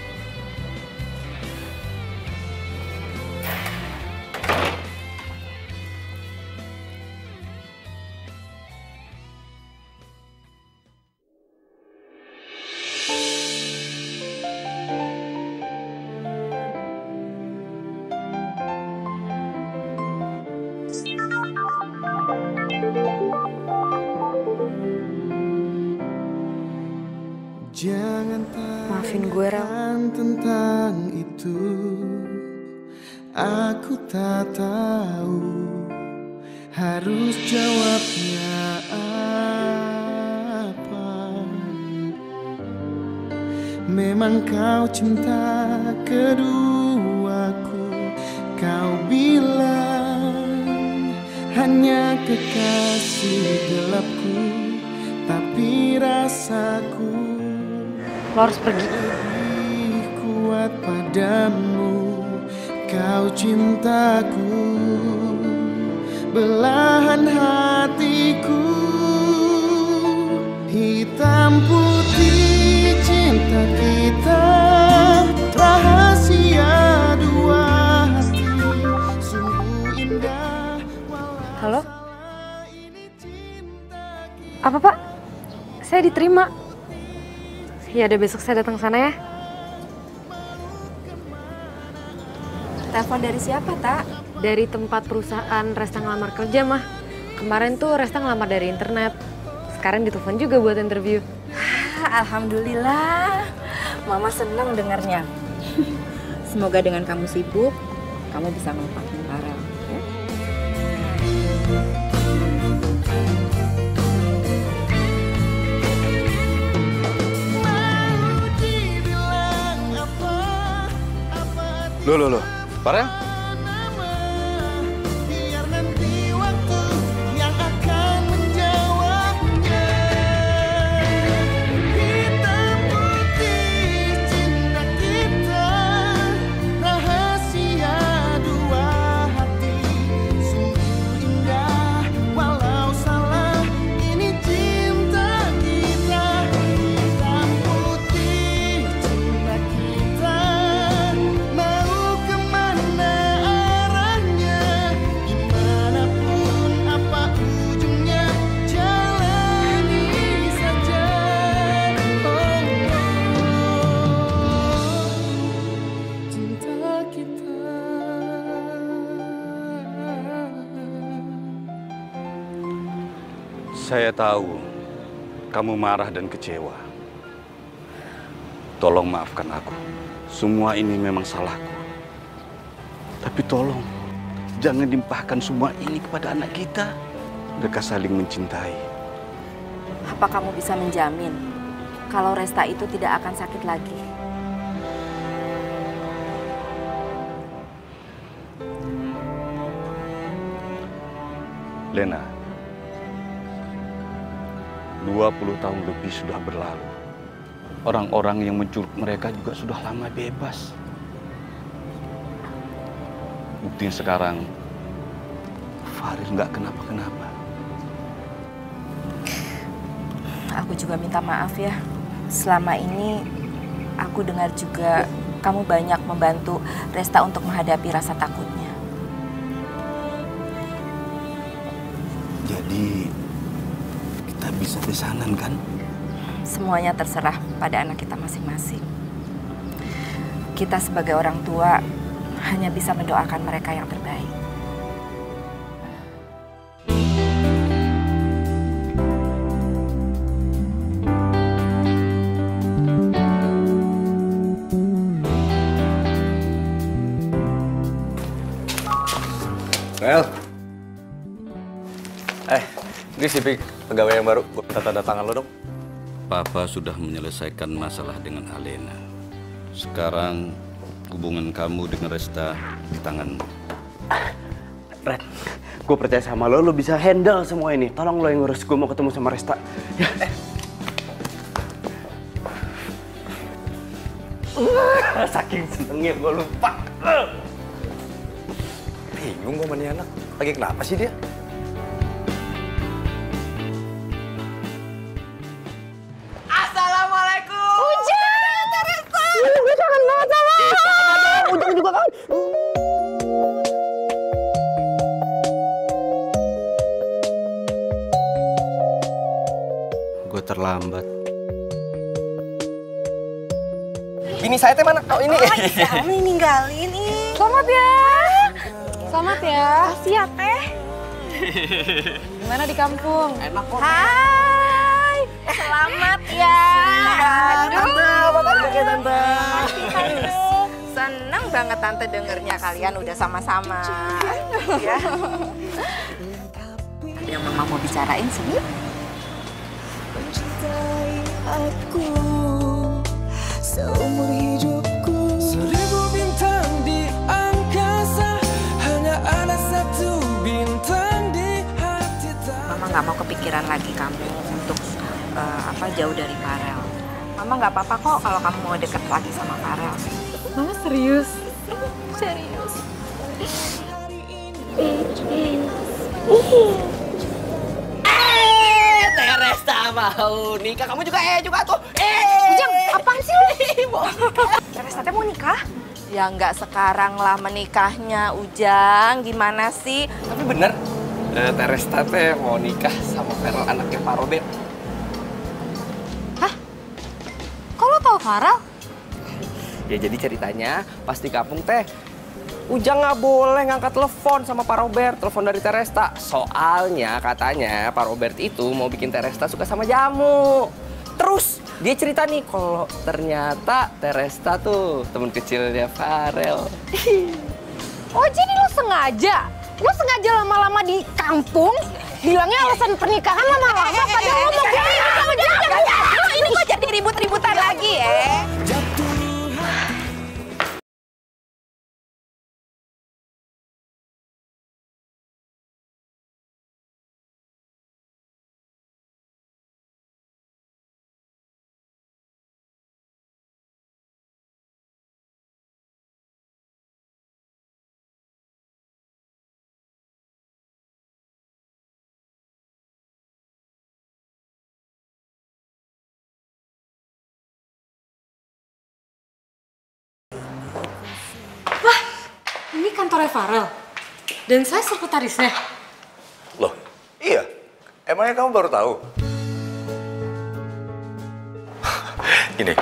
Jangan maafin gue, tanyakan tentang itu. Aku tak tahu harus jawabnya apa. Memang kau cinta keduaku. Kau bilang hanya kekasih gelapku, tapi rasaku lo harus pergi. lebih kuat padamu. Kau cintaku, belahan hatiku. Hitam putih cinta kita, rahasia dua hati. Sungguh indah. Halo? Apa, Pak? saya diterima. Ya udah besok saya datang ke sana ya. Telepon dari siapa, Tak? Dari tempat perusahaan Resta ngelamar kerja, Mah. Kemarin tuh Resta ngelamar dari internet. Sekarang ditelepon juga buat interview. Alhamdulillah. Mama senang dengarnya. Semoga dengan kamu sibuk, kamu bisa melupakan Farel. Ya? Loh, Farel? Biar nanti waktu yang akan menjawabnya. Hitam putih cinta kita, rahasia dua hati. Sungguh indah walau salah, ini cinta kita. Hitam putih cinta kita, mau kemana arahnya, dimanapun apa ujungnya, jalani saja. Cinta kita. Saya tahu kamu marah dan kecewa. Tolong maafkan aku. Semua ini memang salahku. Tapi tolong, jangan limpahkan semua ini kepada anak kita. Mereka saling mencintai. Apa kamu bisa menjamin kalau Resta itu tidak akan sakit lagi? Lena, 20 tahun lebih sudah berlalu. Orang-orang yang menculik mereka juga sudah lama bebas. Buktinya sekarang, Farel nggak kenapa-kenapa. Aku juga minta maaf ya. Selama ini aku dengar juga kamu banyak membantu Resta untuk menghadapi rasa takutnya. Jadi, kita bisa besanan kan? Semuanya terserah pada anak kita masing-masing. Kita sebagai orang tua hanya bisa mendoakan mereka yang terbaik. Rel. Ini si Pik, pegawai yang baru. Gue minta tanda tangan lo dong. Papa sudah menyelesaikan masalah dengan Alena. Sekarang hubungan kamu dengan Resta di tanganmu. Red, gue percaya sama lo bisa handle semua ini. Tolong lo yang ngurus, gue mau ketemu sama Resta. Ya. Saking senengnya gue lupa. Bingung gue sama nih anak. Lagi kenapa sih dia? Assalamualaikum. Ujang, Teresa. Gue kangen banget sama lo. Ujang juga kan. Gue terlambat. Bini saya teh mana? Oh ini. Kamu ninggalin ini. Selamat ya. Selamat ya. Makasih ya, Teh. Gimana di kampung? Enak kok. Hai. Selamat ya. Makasih Tante. Seneng banget Tante dengernya kalian udah sama-sama. Ya. Ada yang Mama mau bicarain sini? Aku seumur hidupku, 1000 bintang di angkasa, hanya ada satu bintang di hati. Mama nggak mau kepikiran lagi kamu untuk jauh dari Farel. Mama nggak apa-apa kok kalau kamu mau deket lagi sama Farel. Mama serius? Serius. Teh Resta mau nikah, kamu juga juga tuh. Ujang, apaan sih lu? Resta teh mau nikah? Ya nggak sekarang lah menikahnya, Ujang. Gimana sih? Tapi bener, Teh Resta teh mau nikah sama Farel anaknya Pak Robert. Farel? Ya jadi ceritanya pas di kampung teh Ujang nggak boleh ngangkat telepon sama Pak Robert, telepon dari Teresta. Soalnya katanya Pak Robert itu mau bikin Teresta suka sama jamu. Terus dia cerita nih kalau ternyata Teresta tuh temen kecilnya Farel. Oh jadi lu sengaja? Lu sengaja lama-lama di kampung? Bilangnya alasan pernikahan lama-lama padahal lu mau ini kok jadi ribut-ributan lagi ya? Ini kantornya Farel. Dan saya sekretarisnya. Loh, iya. Emangnya kamu baru tahu? Gini,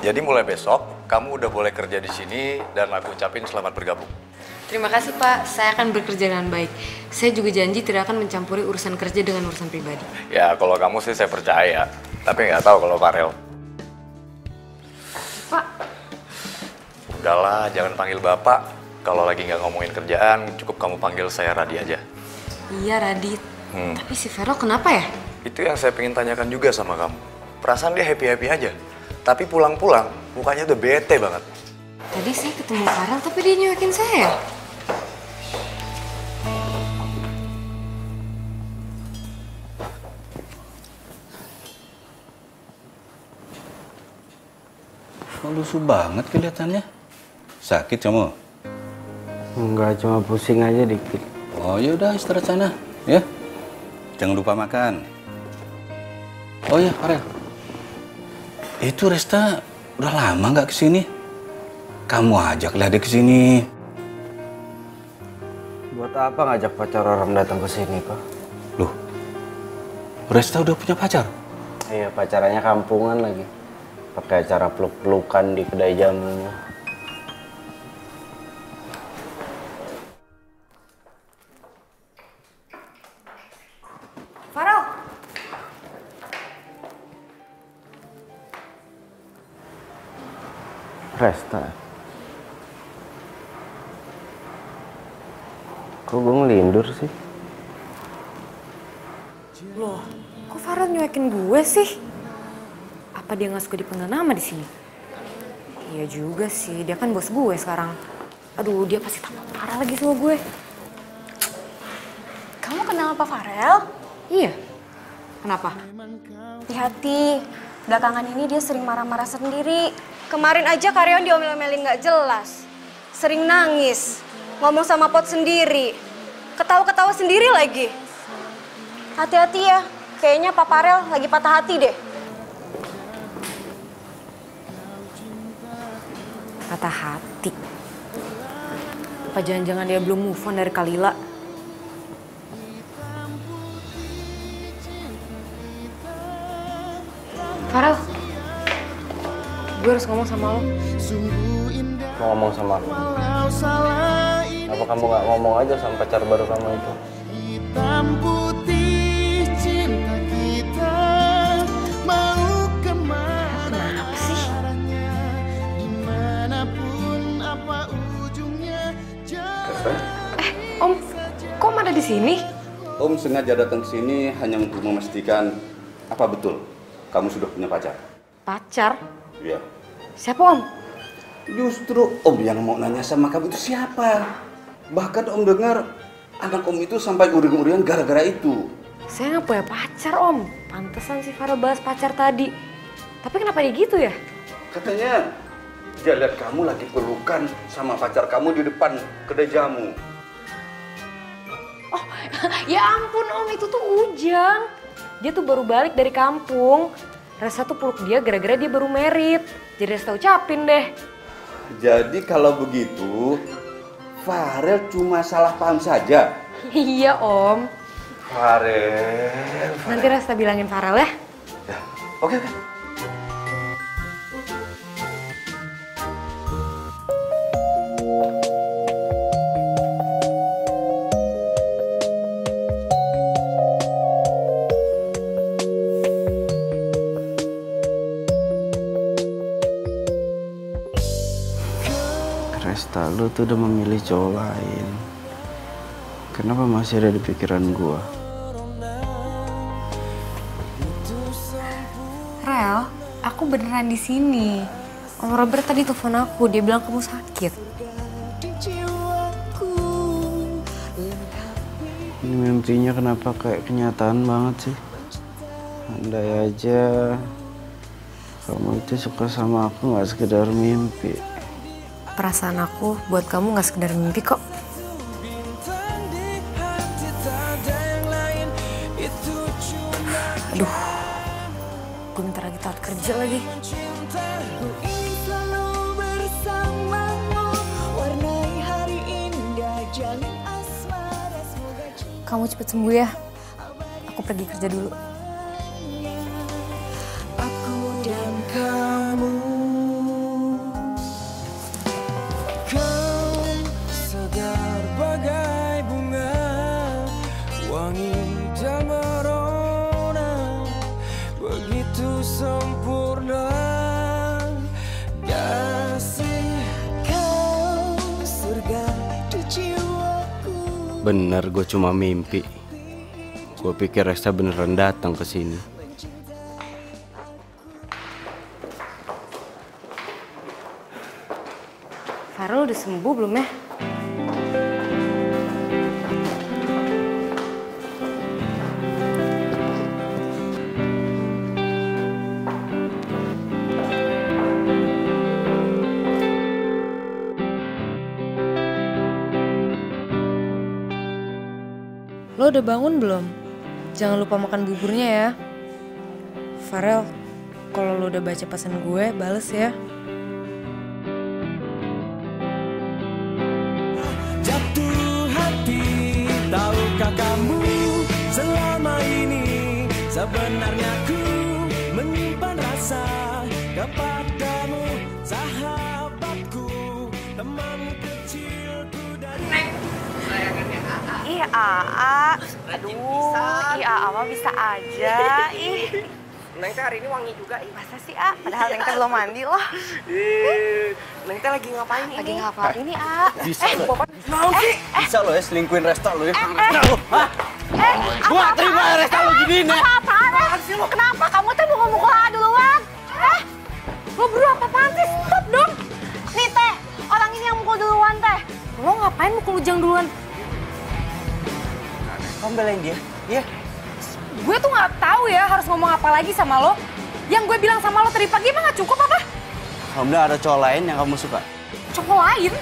jadi mulai besok kamu udah boleh kerja di sini dan aku ucapin selamat bergabung. Terima kasih Pak, saya akan bekerja dengan baik. Saya juga janji tidak akan mencampuri urusan kerja dengan urusan pribadi. Ya, kalau kamu sih saya percaya. Tapi nggak tahu kalau Farel. Pak. Udahlah, jangan panggil Bapak. Kalau lagi nggak ngomongin kerjaan, cukup kamu panggil saya Radi aja. Iya Radit, tapi si Vero kenapa ya? Itu yang saya pengen tanyakan juga sama kamu. Perasaan dia happy-happy aja. Tapi pulang-pulang, mukanya udah bete banget. Tadi saya ketemu Farel tapi dia nyuekin saya. Kok lusuh banget kelihatannya? Sakit kamu? Enggak, cuma pusing aja dikit. Oh ya udah istirahat sana, ya. Jangan lupa makan. Oh ya, Farel. Itu Resta udah lama nggak kesini? Kamu ajaklah dia kesini. Buat apa ngajak pacar orang datang ke sini, Pak? Loh, Resta udah punya pacar? Iya, pacarannya kampungan lagi. Pakai acara peluk-pelukan di kedai jamunya. Farel. Resta. Kok gue ngelindur sih? Loh, kok Farel nyuekin gue sih? Apa dia nggak suka dipanggil nama di sini? Iya juga sih, dia kan bos gue sekarang. Aduh, dia pasti tambah parah lagi sama gue. Kamu kenal Pak Farel? Iya. Kenapa? Hati-hati, belakangan ini dia sering marah-marah sendiri. Kemarin aja karyawan diomel-omelin nggak jelas. Sering nangis, ngomong sama pot sendiri. Ketawa-ketawa sendiri lagi. Hati-hati ya, kayaknya Pak Farel lagi patah hati deh. Patah hati. Apa jangan-jangan dia belum move on dari Kalila? Farel, gue harus ngomong sama lo. Mau ngomong sama aku? Kenapa kamu nggak ngomong aja sama pacar baru kamu itu? Hitam putih cinta kita mau kemana? Kenapa sih? Dimanapun apa ujungnya. Om, kok Om ada di sini? Om sengaja datang ke sini hanya untuk memastikan apa betul kamu sudah punya pacar. Pacar? Iya. Siapa Om? Justru Om yang mau nanya sama kamu itu siapa. Bahkan Om dengar anak Om itu sampai uring-uringan gara-gara itu. Saya nggak punya pacar Om. Pantesan si Farel bahas pacar tadi. Tapi kenapa dia gitu ya? Katanya dia lihat kamu lagi pelukan sama pacar kamu di depan kedai jamu. Oh, ya ampun Om, itu tuh Ujang. Dia tuh baru balik dari kampung. Resta tuh peluk dia gara-gara dia baru merit. Jadi Resta ucapin deh. Jadi kalau begitu, Farel cuma salah paham saja. Iya Om. Farel. Nanti Resta bilangin Farel ya. Oke. Resta, lu tuh udah memilih cowok lain. Kenapa masih ada di pikiran gua? Rel, aku beneran di sini. Om Robert tadi telepon aku, dia bilang kamu sakit. Ini mimpinya kenapa kayak kenyataan banget sih? Andai aja kamu itu suka sama aku, nggak sekedar mimpi. Perasaan aku buat kamu nggak sekedar mimpi kok. Aduh, gue bentar lagi telat kerja lagi. Kamu cepet sembuh ya. Aku pergi kerja dulu. Aku dan kamu, kau segar bagai bunga, wangi dan merona, begitu sempurna. Kasih kau surga di jiwaku. Bener, gue cuma mimpi. Gue pikir Resta beneran datang ke sini. Farel udah sembuh belum ya? Lo udah bangun belum? Jangan lupa makan buburnya ya. Farel, kalau lo udah baca pesan gue, bales ya. Jatuh hati, tahukah kamu selama ini sebenarnya ku menyimpan rasa kepadamu, sahabatku, teman kecilku dari Ih, Aa. Aduh, ih Aa mah bisa aja. Ih. Neng teh hari ini wangi juga. Masa sih, A? Padahal Neng teh belum mandi loh. Neng teh lagi ngapain ini? Lagi ngapain ini, A? Bisa lo. Bisa lo ya selingkuhin Resta lo ya. Gua terima Resta lo giniin ya. Apaan sih? Kenapa? Kamu teh mukul-mukul A duluan? Lo berdua apaan sih? Stop dong. Nih, Teh. Orang ini yang mukul duluan, Teh. Lo ngapain mukul Ujang duluan? Kamu belain dia? Iya. Gue tuh nggak tahu ya harus ngomong apa lagi sama lo. Yang gue bilang sama lo tadi pagi emang nggak cukup apa? Kamu ada cowok lain yang kamu suka? Cowok lain?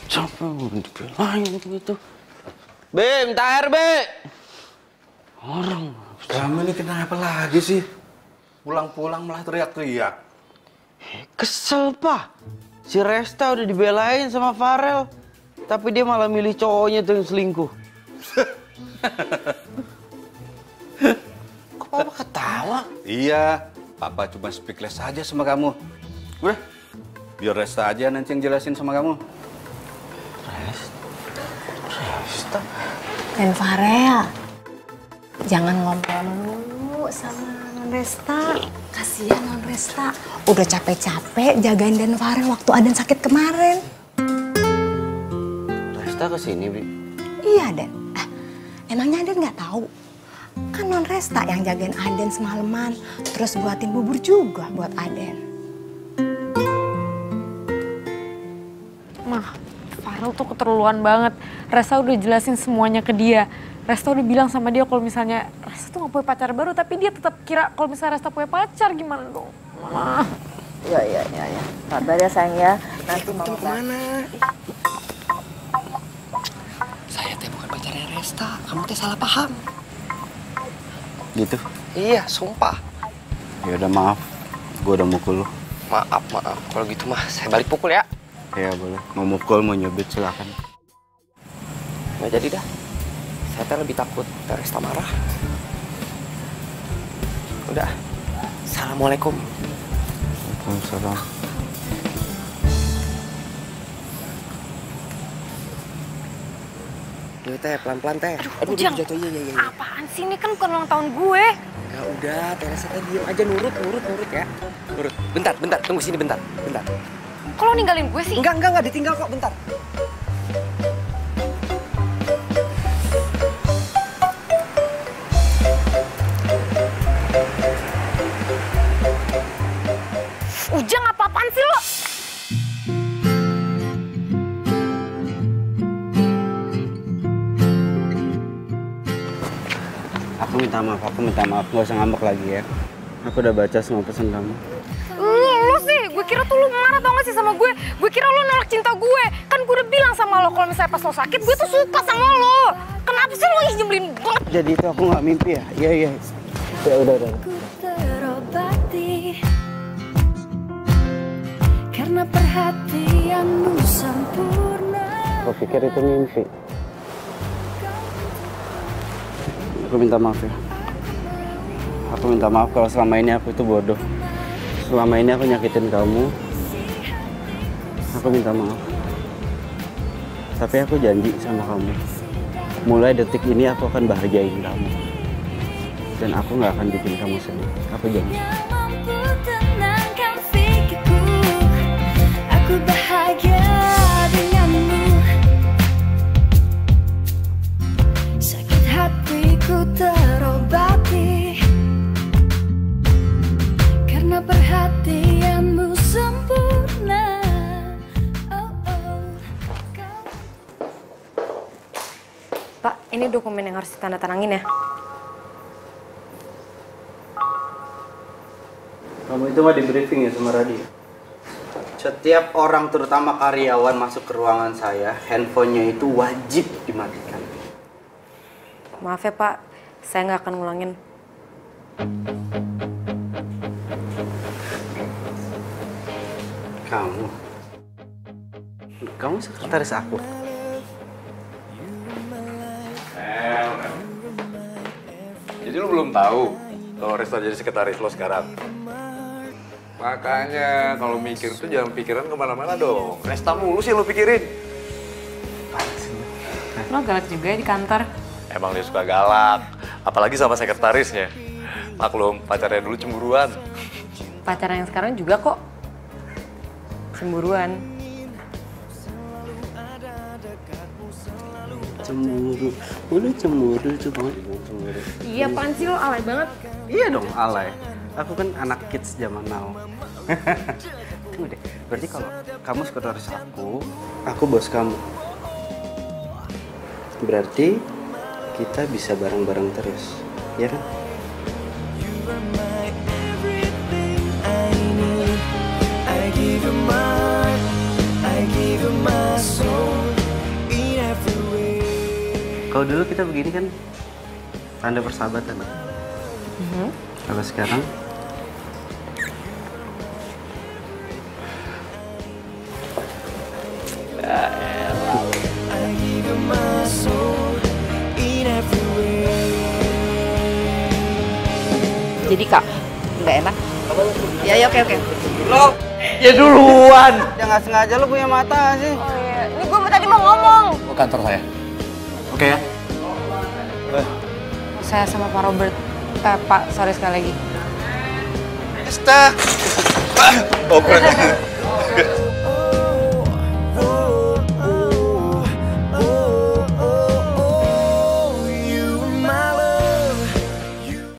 Siapa yang dibelain gitu? Be, minta air, Be. Orang. Kamu ini kenapa lagi sih? Pulang-pulang malah teriak-teriak. Kesel, Pak. Si Resta udah dibelain sama Farel. Tapi dia malah milih cowoknya tuh yang selingkuh. Kok Papa ketawa? Iya, Papa cuma speechless aja sama kamu. Udah, biar Resta aja nanti yang jelasin sama kamu. Resta? Dan Farel, jangan ngobrol dulu sama Non Resta. Kasihan Non Resta, udah capek-capek jagain Dan Farel waktu Aden sakit kemarin. Resta kesini, Bi? Iya, Den. Emangnya Aden nggak tahu? Kan Non Resta yang jagain Aden semalaman, terus buatin bubur juga buat Aden. Mah, Farel tuh keterlaluan banget. Resta udah jelasin semuanya ke dia. Resta udah bilang sama dia kalau misalnya Resta tuh gak punya pacar baru, tapi dia tetap kira kalau misalnya Resta punya pacar, gimana dong? Mama. Ya. Sabar ya sayang ya. Nanti mau kemana? Saya teh bukan pacarnya Resta. Kamu teh salah paham. Gitu? Iya, sumpah. Ya udah maaf. Gue udah mukul lo. Maaf. Kalau gitu mah saya balik pukul ya. Iya boleh. Mau mukul, mau nyebut silakan. Nggak jadi dah. Saya teh lebih takut Resta marah. Udah. Assalamualaikum. Waalaikumsalam. Teh, pelan-pelan teh. Aduh, Ujang. jatuh. Iya. Apaan sih, ini kan bukan ulang tahun gue. Ya udah, Teresa tadi diem aja, nurut ya. Nurut. Bentar, tunggu sini bentar. Kok lo ninggalin gue sih? Enggak ditinggal kok, bentar. Ujang apa-apaan sih lo? Aku minta maaf, gak usah ngambek lagi ya. Aku udah baca semua pesan kamu. Lo sih, gue kira tuh lo marah tau gak sih sama gue? Gue kira lo nolak cinta gue. Kan gue udah bilang sama lo kalau misalnya pas lo sakit, gue tuh suka sama lo. Kenapa sih lo nyebelin banget? Jadi itu aku gak mimpi ya? Iya. Ya udah. Karena perhatianmu sempurna. Aku pikir itu mimpi. Aku minta maaf ya. Aku minta maaf kalau selama ini aku itu bodoh. Selama ini aku nyakitin kamu. Aku minta maaf. Tapi aku janji sama kamu. Mulai detik ini aku akan bahagiain kamu. Dan aku nggak akan bikin kamu sedih. Aku janji. Aku bahagia denganmu. Sakit hatiku terobati karena perhatianmu sempurna. Pak, ini dokumen yang harus ditandatangin ya. Kamu itu mah di briefing ya sama Radio? Setiap orang, terutama karyawan, masuk ke ruangan saya, handphonenya itu wajib dimatikan. Maaf ya Pak, saya nggak akan ngulangin. Kamu sekretaris aku? Jadi lu belum tahu kalau Resta jadi sekretaris lo sekarang? Makanya kalau mikir tuh jangan pikiran kemana-mana dong. Resta mulu sih lo pikirin. Lo galak juga ya di kantor. Emang dia suka galak, apalagi sama sekretarisnya. Maklum, pacarnya dulu cemburuan. Pacaran yang sekarang juga kok cemburuan. Cemburu, udah cemburu banget. Iya, apaan sih lo, alay banget. Iya dong, alay. Aku kan anak kids zaman now. Tunggu deh, berarti kalau kamu sekretaris aku bos kamu. Berarti kita bisa bareng-bareng terus, ya kan? Kalau dulu kita begini kan tanda persahabatan. Kalau sekarang Jadi Kak, nggak enak? Ya oke. lo ya duluan. Ya nggak sengaja lo punya mata sih. Oh iya, ini gue tadi mau ngomong. Ke kantor saya. Oke ya? Saya sama Pak Robert. Pak, sorry sekali lagi. Resta. Oh,